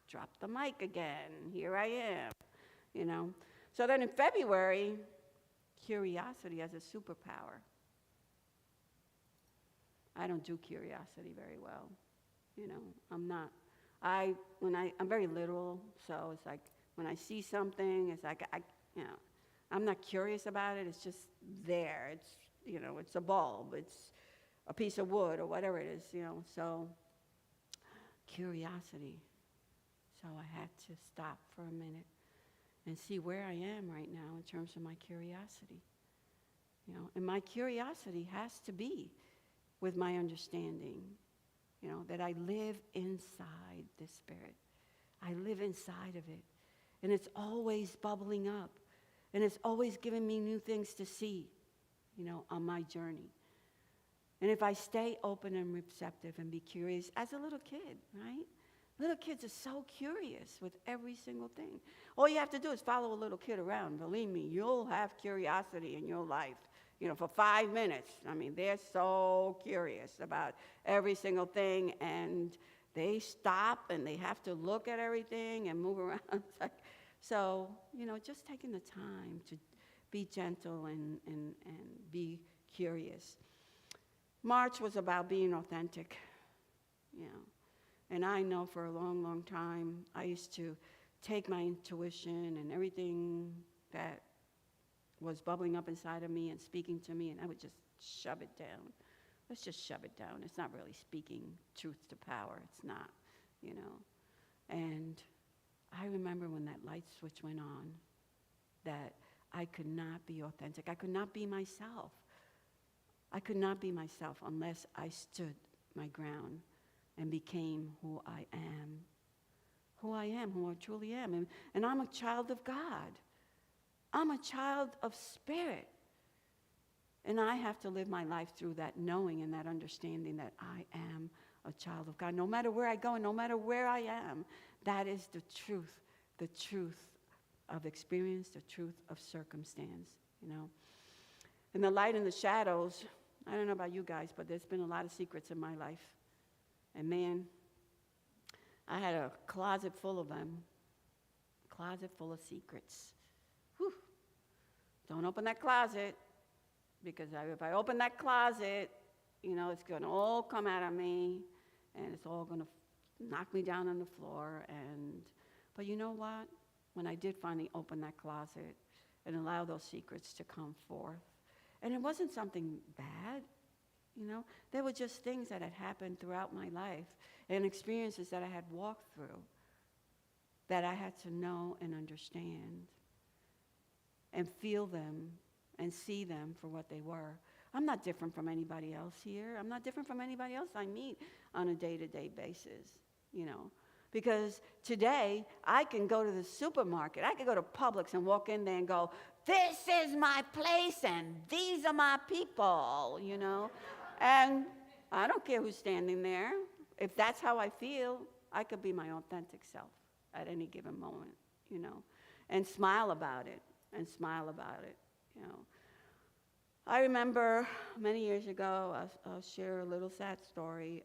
drop the mic again. Here I am, So then in February, curiosity as a superpower. I don't do curiosity very well. I'm not. I'm very literal, so it's like when I see something, it's like I'm not curious about it. It's just there. It's it's a bulb. It's a piece of wood or whatever it is. So curiosity. So I had to stop for a minute and see where I am right now in terms of my curiosity. And my curiosity has to be with my understanding, that I live inside the Spirit. I live inside of it. And it's always bubbling up. And it's always giving me new things to see, on my journey. And if I stay open and receptive and be curious as a little kid, right? Little kids are so curious with every single thing. All you have to do is follow a little kid around. Believe me, you'll have curiosity in your life, for 5 minutes. They're so curious about every single thing, and they stop and they have to look at everything and move around. So, just taking the time to be gentle and be curious. March was about being authentic, you know. And I know for a long, long time, I used to take my intuition and everything that was bubbling up inside of me and speaking to me, and I would just shove it down. Let's just shove it down. It's not really speaking truth to power. It's not, you know. And I remember when that light switch went on, that I could not be authentic. I could not be myself. I could not be myself unless I stood my ground and became who I am. Who I am, who I truly am. And I'm a child of God. I'm a child of spirit. And I have to live my life through that knowing and that understanding that I am a child of God. No matter where I go and no matter where I am, that is the truth of experience, the truth of circumstance, you know. In the light and the shadows, I don't know about you guys, but there's been a lot of secrets in my life. And man, I had a closet full of them, closet full of secrets. Whew. Don't open that closet, because if I open that closet, you know, it's going to all come out of me, and it's all going to knock me down on the floor. But you know what? When I did finally open that closet and allow those secrets to come forth, and it wasn't something bad, you know, there were just things that had happened throughout my life and experiences that I had walked through that I had to know and understand and feel them and see them for what they were. I'm not different from anybody else here. I'm not different from anybody else I meet on a day-to-day basis, you know. Because today, I can go to the supermarket. I can go to Publix and walk in there and go, this is my place and these are my people, you know. And I don't care who's standing there. If that's how I feel, I could be my authentic self at any given moment, you know, and smile about it, you know. I remember many years ago, I'll share a little sad story.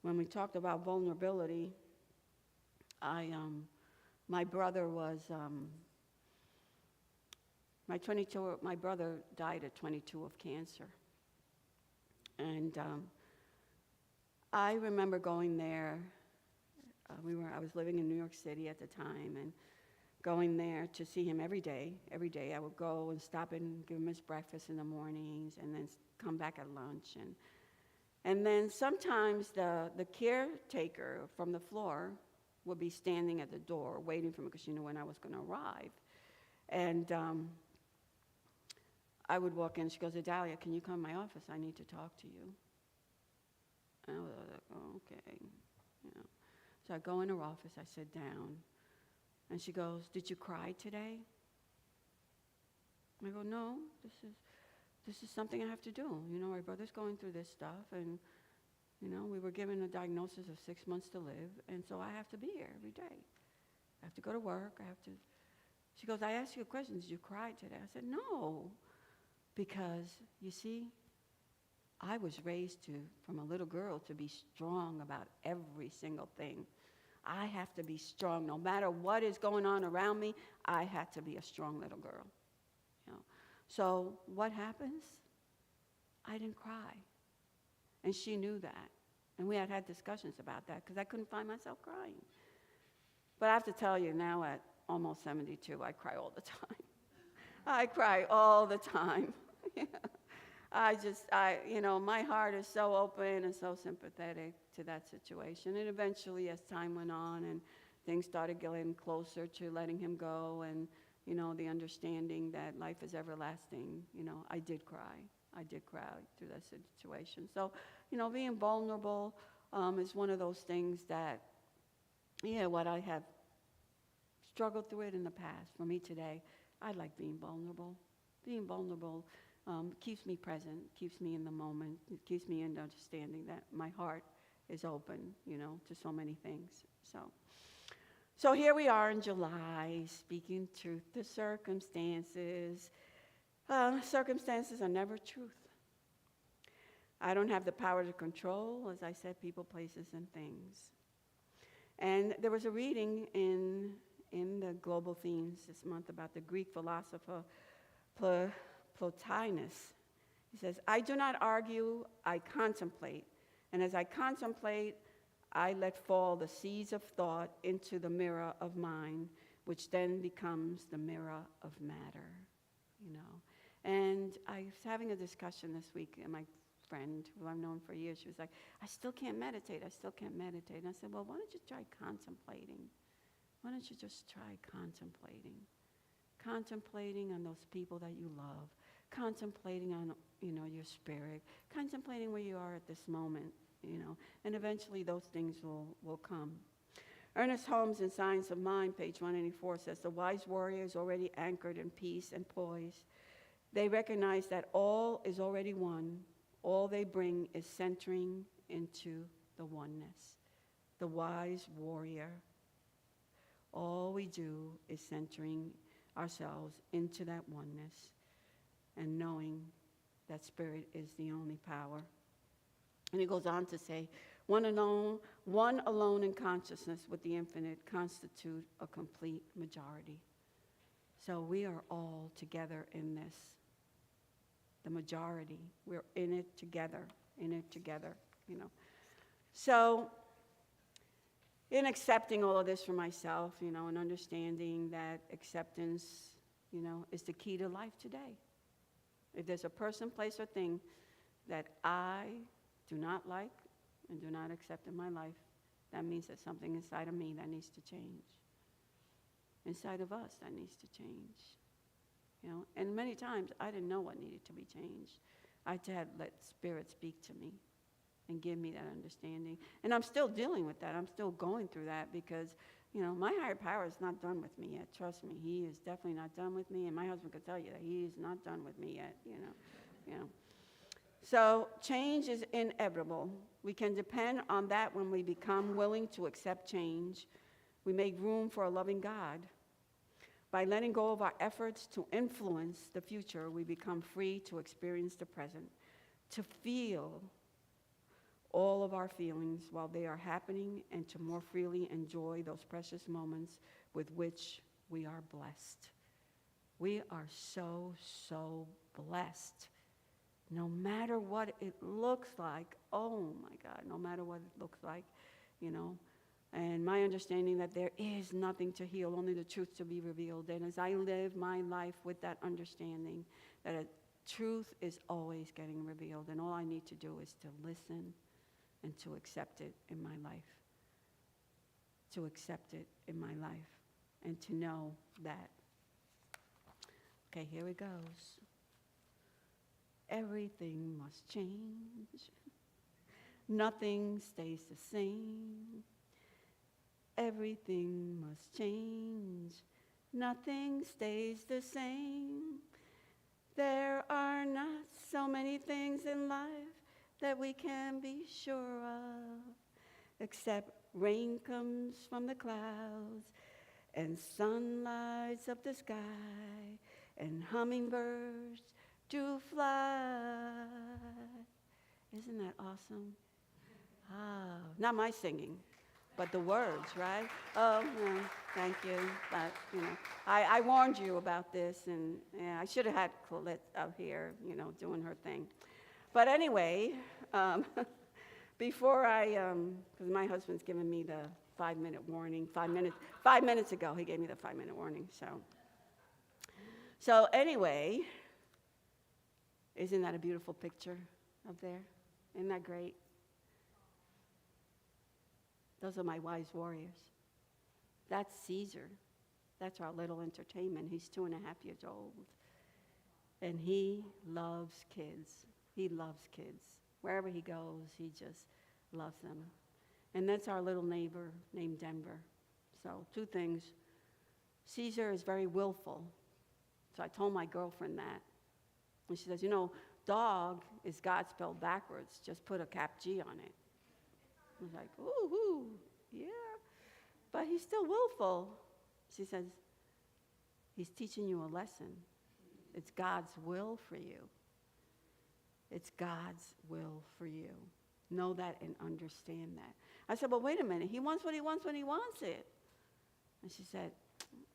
When we talked about vulnerability, my brother was, my brother died at 22 of cancer. And I remember going there. I was living in New York City at the time, and going there to see him every day. Every day I would go and stop and give him his breakfast in the mornings, and then come back at lunch. And then sometimes the caretaker from the floor would be standing at the door waiting for me, because she knew when I was going to arrive. And I would walk in. She goes, Adalia, can you come to my office? I need to talk to you. And I was like, oh, okay. You know. So I go in her office. I sit down. And she goes, did you cry today? I go, no, this is something I have to do. You know, my brother's going through this stuff, and, you know, we were given a diagnosis of 6 months to live, and so I have to be here every day. I have to go to work. She goes, I asked you a question. Did you cry today? I said, no, because, you see, I was raised from a little girl to be strong about every single thing. I have to be strong. No matter what is going on around me, I had to be a strong little girl. You know? So what happens? I didn't cry. And she knew that. And we had discussions about that, because I couldn't find myself crying. But I have to tell you, now at almost 72, I cry all the time. I cry all the time. You know, my heart is so open and so sympathetic to that situation. And eventually, as time went on and things started getting closer to letting him go, and, you know, the understanding that life is everlasting, you know, I did cry. I did cry through that situation. So, you know, being vulnerable is one of those things that, yeah, what I have struggled through it in the past. For me today, I like being vulnerable. Being vulnerable keeps me present, keeps me in the moment, it keeps me in understanding that my heart is open, you know, to so many things. So here we are in July, speaking truth to circumstances. Circumstances are never truth. I don't have the power to control, as I said, people, places, and things. And there was a reading in the Global Themes this month about the Greek philosopher Plotinus. He says, I do not argue, I contemplate. And as I contemplate, I let fall the seeds of thought into the mirror of mind, which then becomes the mirror of matter, you know. And I was having a discussion this week, and my friend, who I've known for years, she was like, I still can't meditate. And I said, well, why don't you try contemplating? Why don't you just try contemplating? Contemplating on those people that you love, contemplating on, your spirit, contemplating where you are at this moment, and eventually those things will come. Ernest Holmes in Science of Mind, page 184, says, the wise warrior is already anchored in peace and poise. They recognize that all is already one. All they bring is centering into the oneness. The wise warrior, all we do is centering ourselves into that oneness and knowing that spirit is the only power. And he goes on to say, one alone in consciousness with the infinite constitute a complete majority. So we are all together in this. The majority, we're in it together, So in accepting all of this for myself, and understanding that acceptance, is the key to life today. If there's a person, place, or thing that I do not like and do not accept in my life, that means there's something inside of me that needs to change. Inside of us that needs to change. And many times I didn't know what needed to be changed. I had to let Spirit speak to me and give me that understanding. And I'm still dealing with that. I'm still going through that because, my higher power is not done with me yet. Trust me, he is definitely not done with me. And my husband could tell you that he is not done with me yet, So change is inevitable. We can depend on that when we become willing to accept change. We make room for a loving God. By letting go of our efforts to influence the future, we become free to experience the present, to feel all of our feelings while they are happening, and to more freely enjoy those precious moments with which we are blessed. We are so, so blessed. No matter what it looks like, oh my God, no matter what it looks like, And my understanding that there is nothing to heal, only the truth to be revealed. And as I live my life with that understanding, that a truth is always getting revealed, and all I need to do is to listen and to accept it in my life. To accept it in my life, and to know that. Okay, here it goes. Everything must change. Nothing stays the same. Everything must change. Nothing stays the same. There are not so many things in life that we can be sure of, except rain comes from the clouds, and sun lights up the sky, and hummingbirds do fly. Isn't that awesome? Not my singing, but the words, right? Oh, no, thank you. But, I warned you about this, and I should have had Colette out here, doing her thing. But anyway, before because my husband's given me the 5-minute warning, 5 minutes ago, he gave me the 5-minute warning, So anyway, isn't that a beautiful picture up there? Isn't that great? Those are my wise warriors. That's Caesar. That's our little entertainment. He's 2.5 years old. And he loves kids. He loves kids. Wherever he goes, he just loves them. And that's our little neighbor named Denver. So 2 things. Caesar is very willful. So I told my girlfriend that. And she says, dog is God spelled backwards. Just put a cap G on it. I was like, ooh, yeah. But he's still willful. She says, he's teaching you a lesson. It's God's will for you. It's God's will for you. Know that and understand that. I said, but wait a minute. He wants what he wants when he wants it. And she said,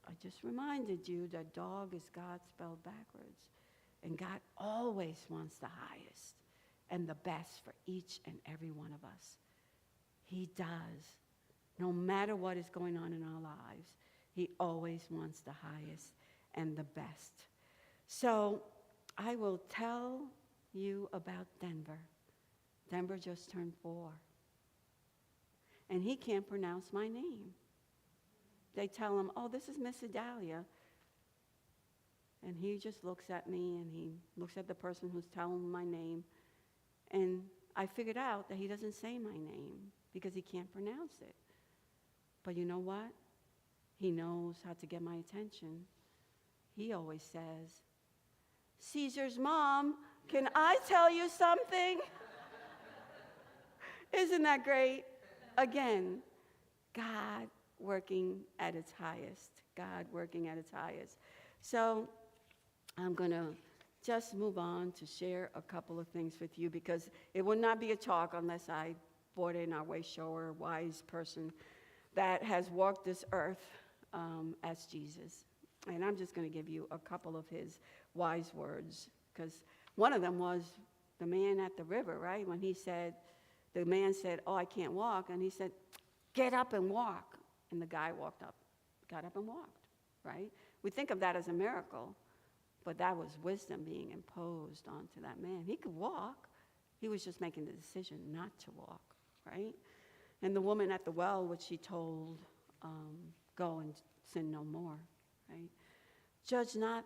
I just reminded you that dog is God spelled backwards. And God always wants the highest and the best for each and every one of us. He does. No matter what is going on in our lives, he always wants the highest and the best. So I will tell you about Denver. Denver just turned 4. And he can't pronounce my name. They tell him, oh, this is Miss Adalia. And he just looks at me and he looks at the person who's telling him my name. And I figured out that he doesn't say my name because he can't pronounce it. But you know what? He knows how to get my attention. He always says, Caesar's mom, can I tell you something? Isn't that great? Again, God working at its highest. God working at its highest. So I'm going to just move on to share a couple of things with you because it would not be a talk unless I brought in our way shower, wise person that has walked this earth as Jesus. And I'm just going to give you a couple of his wise words because one of them was the man at the river, right? When the man said, oh, I can't walk. And he said, get up and walk. And the guy got up and walked, right? We think of that as a miracle, but that was wisdom being imposed onto that man. He could walk. He was just making the decision not to walk, right? And the woman at the well, which he told, go and sin no more, right? Judge not,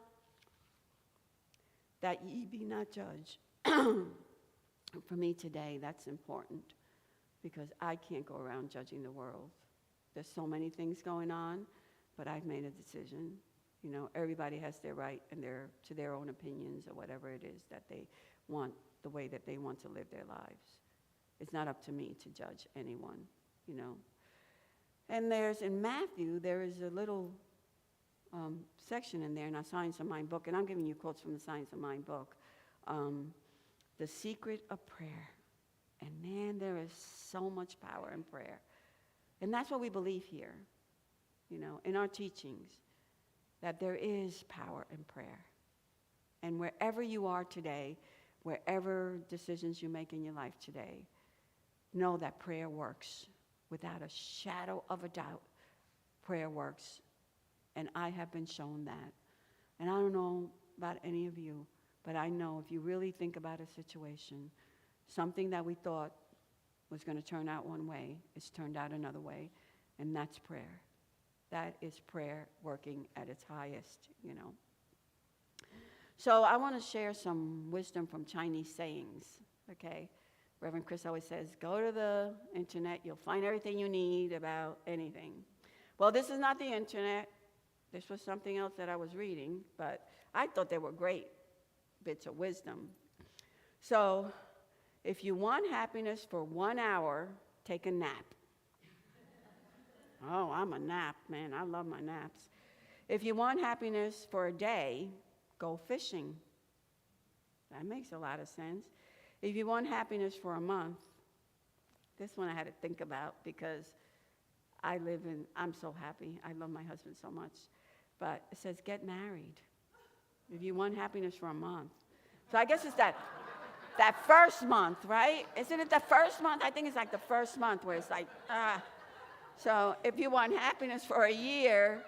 that ye be not judged. For me today, that's important because I can't go around judging the world. There's so many things going on, but I've made a decision. You know, everybody has their right and to their own opinions or whatever it is that they want, the way that they want to live their lives. It's not up to me to judge anyone, you know. And in Matthew, there is a little section in there in our Science of Mind book, and I'm giving you quotes from the Science of Mind book, The Secret of Prayer. And man, there is so much power in prayer. And that's what we believe here, you know, in our teachings, that there is power in prayer. And wherever you are today, wherever decisions you make in your life today, know that prayer works. Without a shadow of a doubt, prayer works. And I have been shown that. And I don't know about any of you, but I know if you really think about a situation, something that we thought was going to turn out one way, it's turned out another way, and that's prayer. That is prayer working at its highest, you know. So I want to share some wisdom from Chinese sayings, okay? Reverend Chris always says, go to the internet, you'll find everything you need about anything. Well, this is not the internet. This was something else that I was reading, but I thought they were great bits of wisdom. So, if you want happiness for 1 hour, take a nap. Oh, I'm a nap, man. I love my naps. If you want happiness for a day, go fishing. That makes a lot of sense. If you want happiness for a month, this one I had to think about because I'm so happy. I love my husband so much. But it says get married. If you want happiness for a month. So I guess it's that first month, right? Isn't it the first month? I think it's like the first month where it's like, So if you want happiness for a year,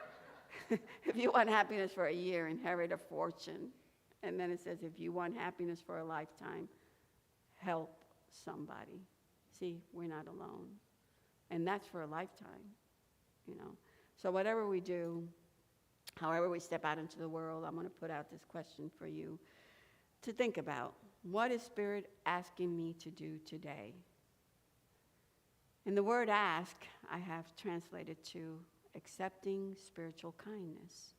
inherit a fortune. And then it says, if you want happiness for a lifetime, help somebody. See, we're not alone. And that's for a lifetime, you know. So whatever we do, however we step out into the world, I'm going to put out this question for you to think about. What is Spirit asking me to do today? And the word ask, I have translated to accepting spiritual kindness.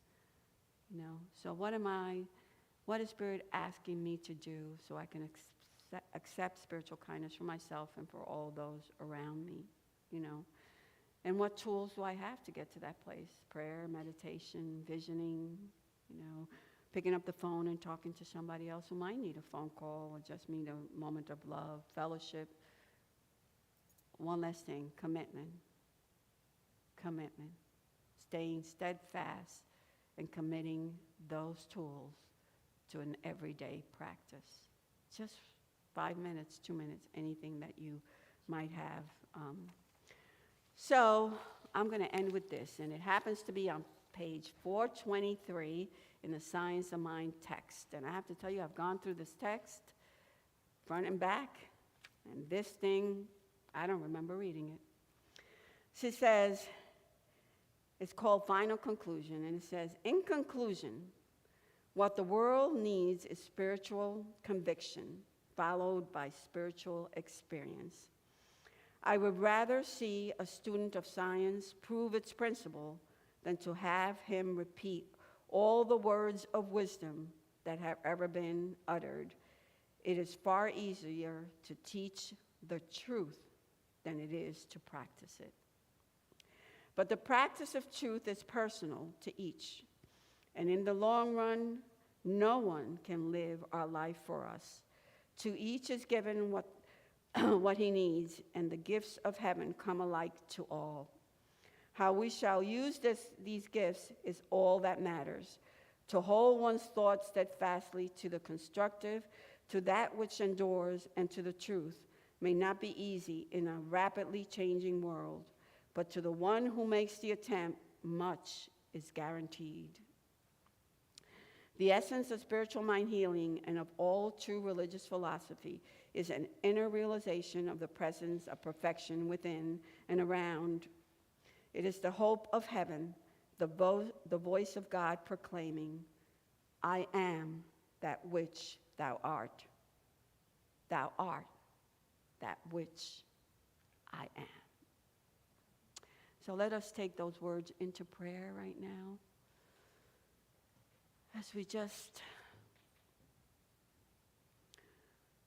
You know, so what is Spirit asking me to do so I can accept spiritual kindness for myself and for all those around me, you know? And what tools do I have to get to that place? Prayer, meditation, visioning, you know, picking up the phone and talking to somebody else who might need a phone call or just need a moment of love, fellowship. One last thing, commitment. Commitment. Staying steadfast and committing those tools to an everyday practice. Just 5 minutes, 2 minutes, anything that you might have. So I'm going to end with this, and it happens to be on page 423 in the Science of Mind text. And I have to tell you, I've gone through this text front and back, and this thing, I don't remember reading it. She says, it's called Final Conclusion, and it says, in conclusion, what the world needs is spiritual conviction, followed by spiritual experience. I would rather see a student of science prove its principle than to have him repeat all the words of wisdom that have ever been uttered. It is far easier to teach the truth than it is to practice it. But the practice of truth is personal to each, and in the long run, no one can live our life for us. To each is given what he needs, and the gifts of heaven come alike to all. How we shall use these gifts is all that matters. To hold one's thoughts steadfastly to the constructive, to that which endures, and to the truth may not be easy in a rapidly changing world, but to the one who makes the attempt, much is guaranteed. The essence of spiritual mind healing and of all true religious philosophy is an inner realization of the presence of perfection within and around. It is the hope of heaven, the voice of God proclaiming, I am that which thou art. Thou art that which I am. So let us take those words into prayer right now, as we just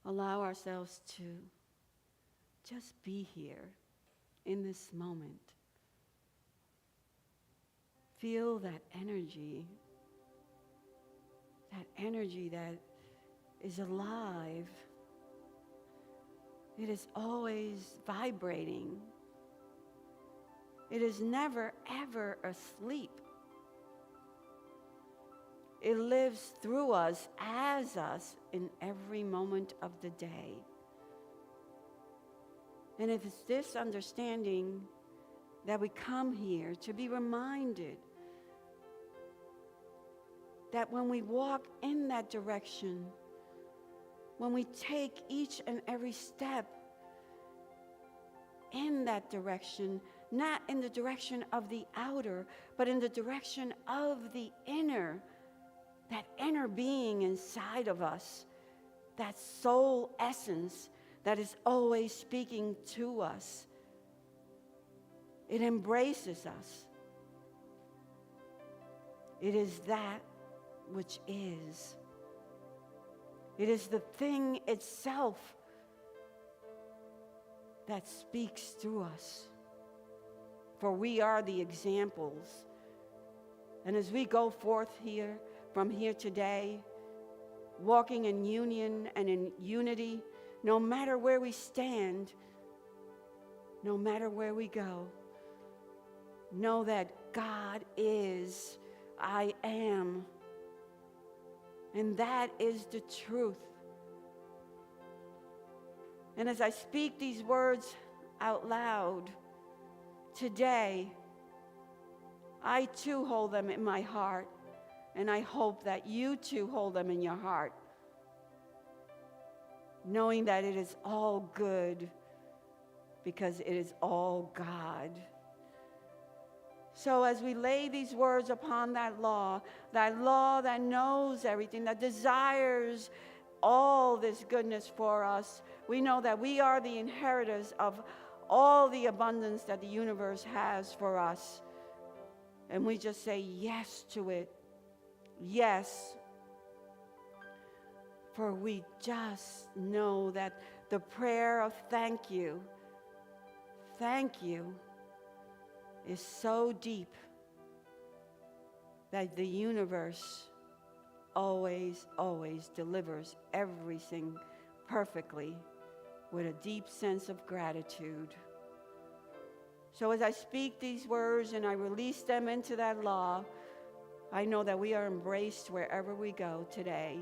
allow ourselves to just be here in this moment. Feel that energy that is alive. It is always vibrating. It is never, ever asleep. It lives through us, as us, in every moment of the day. And it is this understanding that we come here to be reminded that when we walk in that direction, when we take each and every step in that direction, not in the direction of the outer, but in the direction of the inner, that inner being inside of us, that soul essence that is always speaking to us. It embraces us. It is that which is. It is the thing itself that speaks through us. For we are the examples. And as we go forth here, from here today, walking in union and in unity, no matter where we stand, no matter where we go, know that God is, I am. And that is the truth. And as I speak these words out loud today, I too hold them in my heart, and I hope that you too hold them in your heart, knowing that it is all good because it is all God. So as we lay these words upon that law that knows everything, that desires all this goodness for us, we know that we are the inheritors of all the abundance that the universe has for us. And we just say yes to it. Yes. For we just know that the prayer of thank you, is so deep that the universe always, always delivers everything perfectly with a deep sense of gratitude. So as I speak these words and I release them into that law, I know that we are embraced wherever we go today,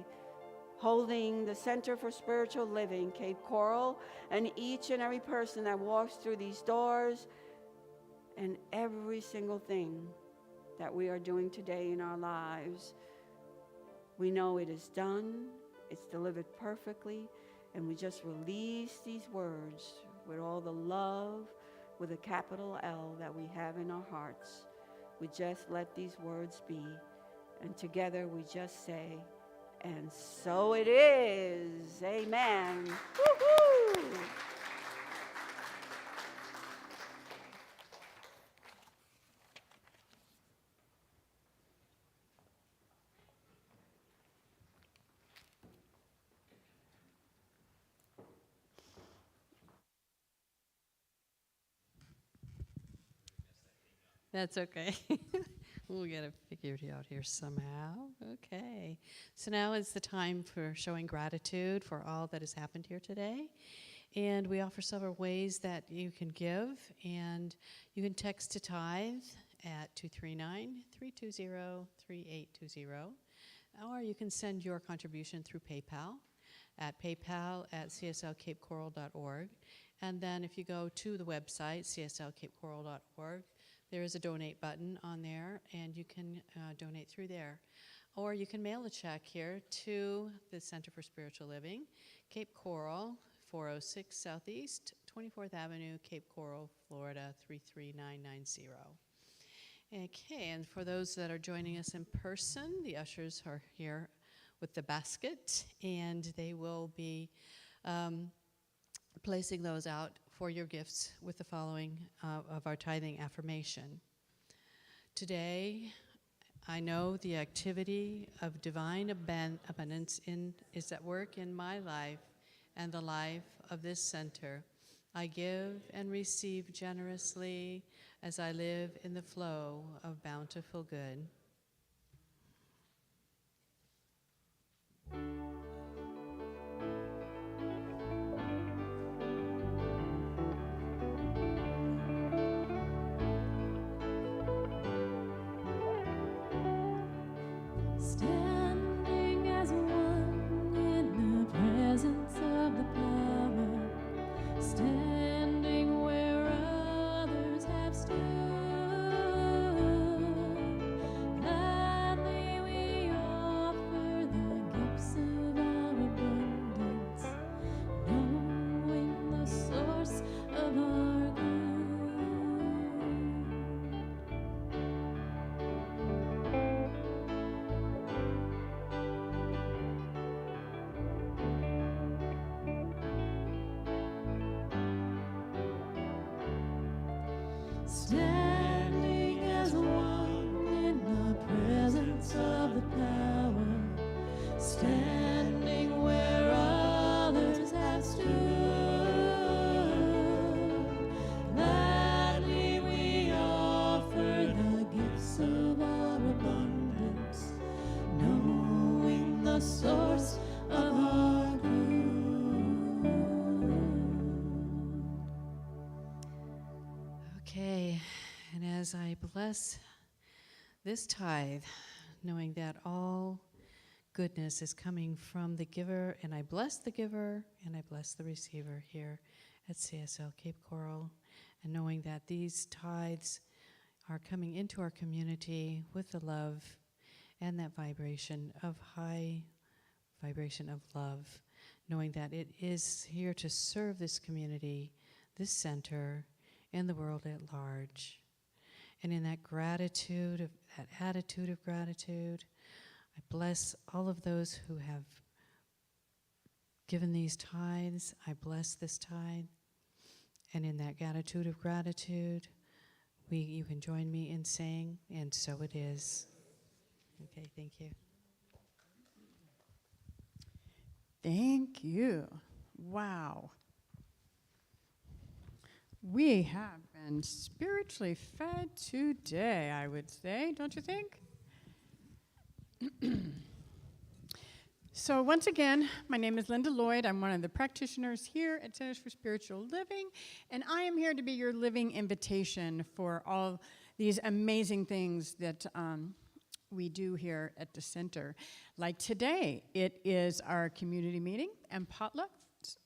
holding the Center for Spiritual Living, Cape Coral, and each and every person that walks through these doors, and every single thing that we are doing today in our lives. We know it is done, it's delivered perfectly, and we just release these words with all the love, with a capital L, that we have in our hearts. We just let these words be, and together we just say, and so it is. Amen. Woo-hoo! That's okay. We'll get it figured out here somehow. Okay. So now is the time for showing gratitude for all that has happened here today. And we offer several ways that you can give. And you can text to tithe at 239-320-3820. Or you can send your contribution through PayPal at paypal@cslcapecoral.org. And then if you go to the website, cslcapecoral.org, there is a donate button on there, and you can donate through there. Or you can mail a check here to the Center for Spiritual Living, Cape Coral, 406 Southeast 24th Avenue, Cape Coral, Florida, 33990. Okay, and for those that are joining us in person, the ushers are here with the basket, and they will be placing those out for your gifts with the following of our tithing affirmation. Today, I know the activity of divine abundance is at work in my life and the life of this center. I give and receive generously as I live in the flow of bountiful good. Standing as one in the presence of the power, standing where others have stood. Gladly we offer the gifts of our abundance, knowing the source of our good. Standing as one in the presence of the power, standing where others have stood. Gladly we offer the gifts of our abundance, knowing the source of our good. Okay, and as I bless this tithe, knowing that all goodness is coming from the giver, and I bless the giver and I bless the receiver here at CSL Cape Coral, and knowing that these tithes are coming into our community with the love and that vibration of high vibration of love, knowing that it is here to serve this community, this center, and the world at large. And in that gratitude, that attitude of gratitude, I bless all of those who have given these tithes. I bless this tithe. And in that attitude of gratitude, you can join me in saying, and so it is. Okay, thank you. Thank you. Wow. We have been spiritually fed today, I would say, don't you think? So once again, my name is Linda Lloyd. I'm one of the practitioners here at Centers for Spiritual Living, and I am here to be your living invitation for all these amazing things that we do here at the center. Like today, it is our community meeting and potluck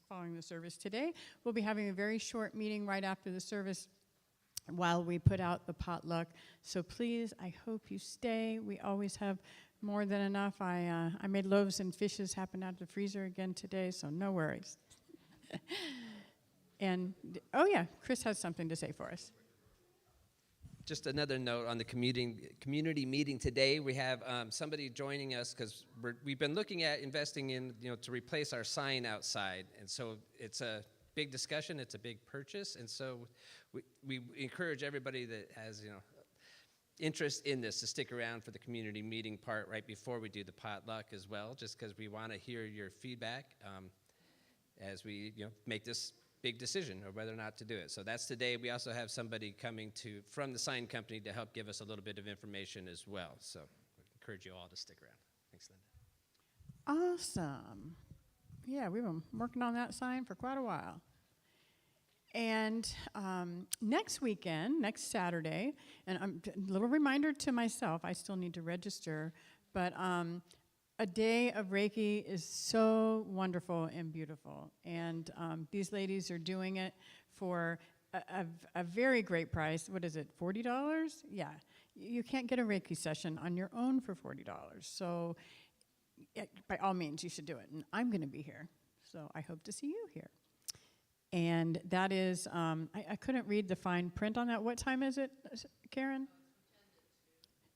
following the service today. We'll be having a very short meeting right after the service while we put out the potluck. So please, I hope you stay. We always have more than enough. I made loaves and fishes happen out of the freezer again today, so no worries. And, oh yeah, Chris has something to say for us. Just another note on the community meeting today. We have somebody joining us because we've been looking at investing in, to replace our sign outside. And so it's a big discussion. It's a big purchase. And so we encourage everybody that has, interest in this to stick around for the community meeting part right before we do the potluck as well, just because we want to hear your feedback as we, make this big decision of whether or not to do it. So that's today. We also have somebody coming from the sign company to help give us a little bit of information as well. So I encourage you all to stick around. Thanks, Linda. Awesome. Yeah, we've been working on that sign for quite a while. And next weekend, next Saturday, and a little reminder to myself, I still need to register, but a day of Reiki is so wonderful and beautiful. And these ladies are doing it for a very great price. What is it, $40? Yeah. You can't get a Reiki session on your own for $40. So by all means, you should do it. And I'm going to be here. So I hope to see you here. And that is, I couldn't read the fine print on that. What time is it, Karen?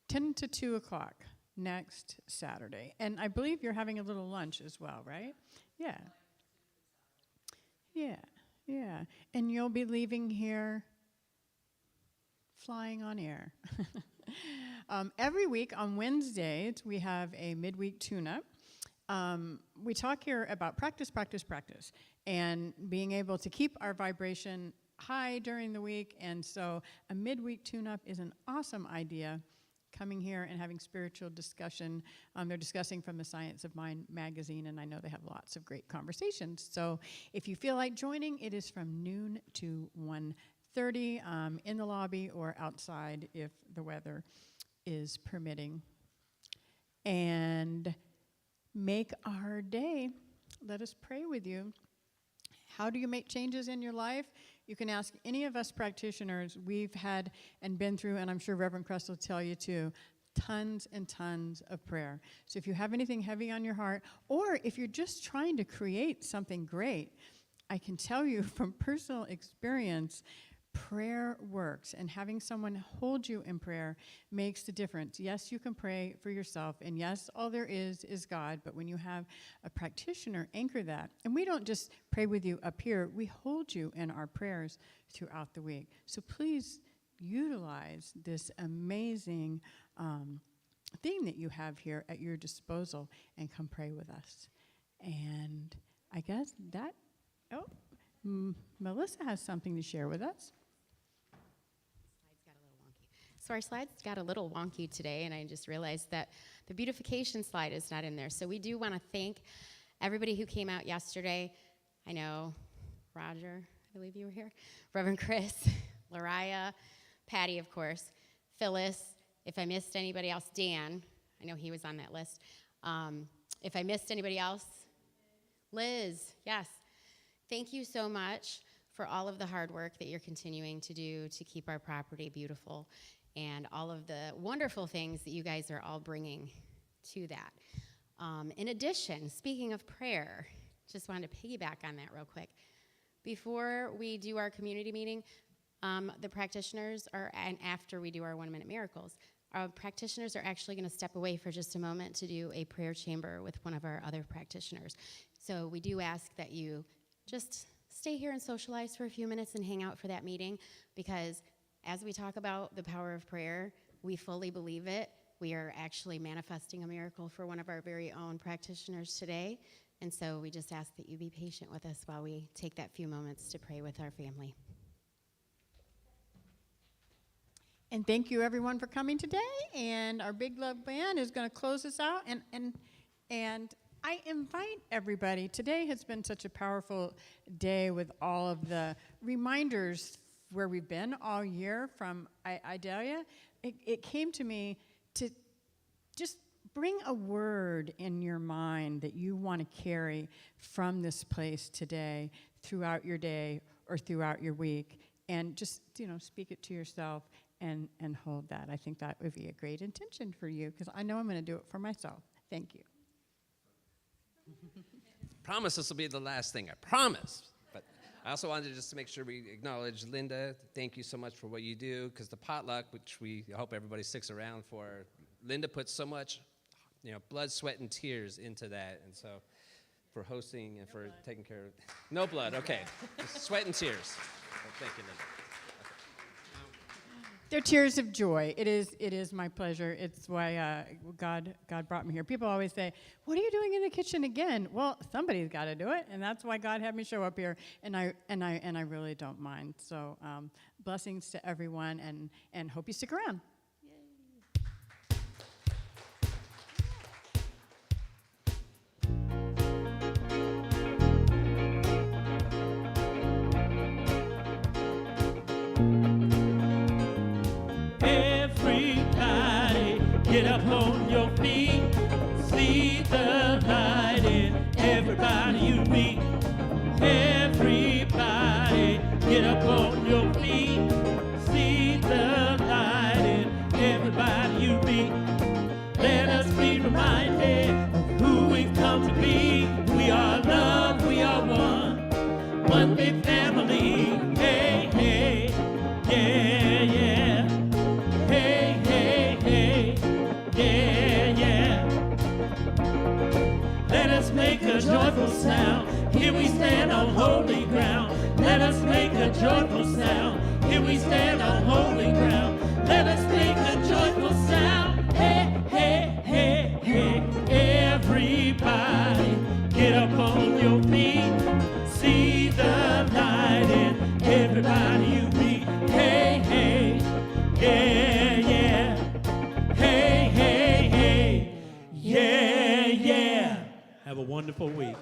10 to 2 o'clock next Saturday. And I believe you're having a little lunch as well, right? Yeah. Yeah, yeah. And you'll be leaving here flying on air. Every week on Wednesdays, we have a midweek tune-up. We talk here about practice, and being able to keep our vibration high during the week. And so a midweek tune-up is an awesome idea, coming here and having spiritual discussion. They're discussing from the Science of Mind magazine, and I know they have lots of great conversations. So if you feel like joining, it is from noon to 1:30 in the lobby or outside if the weather is permitting. And make our day. Let us pray with you. How do you make changes in your life? You can ask any of us practitioners. We've had and been through, and I'm sure Reverend Crest will tell you too, tons and tons of prayer. So if you have anything heavy on your heart, or if you're just trying to create something great, I can tell you from personal experience, prayer works, and having someone hold you in prayer makes the difference. Yes, you can pray for yourself, and yes, all there is God, but when you have a practitioner anchor that, and we don't just pray with you up here, we hold you in our prayers throughout the week. So please utilize this amazing thing that you have here at your disposal and come pray with us. And I guess that, Melissa has something to share with us. So our slides got a little wonky today, and I just realized that the beautification slide is not in there. So we do want to thank everybody who came out yesterday. I know Roger, I believe you were here, Reverend Chris, Lariah, Patty, of course, Phyllis. If I missed anybody else, Dan, I know he was on that list. If I missed anybody else, Liz, yes. Thank you so much for all of the hard work that you're continuing to do to keep our property beautiful, and all of the wonderful things that you guys are all bringing to that. In addition, speaking of prayer, just wanted to piggyback on that real quick. Before we do our community meeting, the practitioners and after we do our 1 Minute Miracles, our practitioners are actually going to step away for just a moment to do a prayer chamber with one of our other practitioners. So we do ask that you just stay here and socialize for a few minutes and hang out for that meeting, because as we talk about the power of prayer, we fully believe it. We are actually manifesting a miracle for one of our very own practitioners today. And so we just ask that you be patient with us while we take that few moments to pray with our family. And thank you everyone for coming today. And our Big Love Band is going to close us out. And I invite everybody. Today has been such a powerful day with all of the reminders where we've been all year from Idalia. It came to me to just bring a word in your mind that you want to carry from this place today, throughout your day, or throughout your week, and just, speak it to yourself and hold that. I think that would be a great intention for you, because I know I'm going to do it for myself. Thank you. Promise this will be the last thing. I promise. But I also wanted just to make sure we acknowledge Linda. Thank you so much for what you do, because the potluck, which we hope everybody sticks around for, Linda puts so much, blood, sweat, and tears into that, and so for hosting and for taking care of. No blood. Okay, just sweat and tears. So thank you, Linda. They're tears of joy. It is my pleasure. It's why God brought me here. People always say, "What are you doing in the kitchen again?" Well, somebody's got to do it, and that's why God had me show up here. And I really don't mind. So blessings to everyone, and hope you stick around. Everybody, get up on your feet. See the light in everybody you meet. Everybody, get up on your feet. See the light in everybody you meet. Let us be reminded of who we've come to be. We are love, we are one big family. Hey, hey, yeah, yeah. Hey, hey, hey, yeah, yeah. Let us make a joyful sound. Here we stand on holy ground. Let us make a joyful sound. Here we stand on holy ground. Let us make a joyful sound. Hey, hey, hey, hey. Everybody, get up on your feet. See the light in everybody you meet. Hey, hey, yeah, yeah. Hey, hey, hey, yeah, yeah. Have a wonderful week.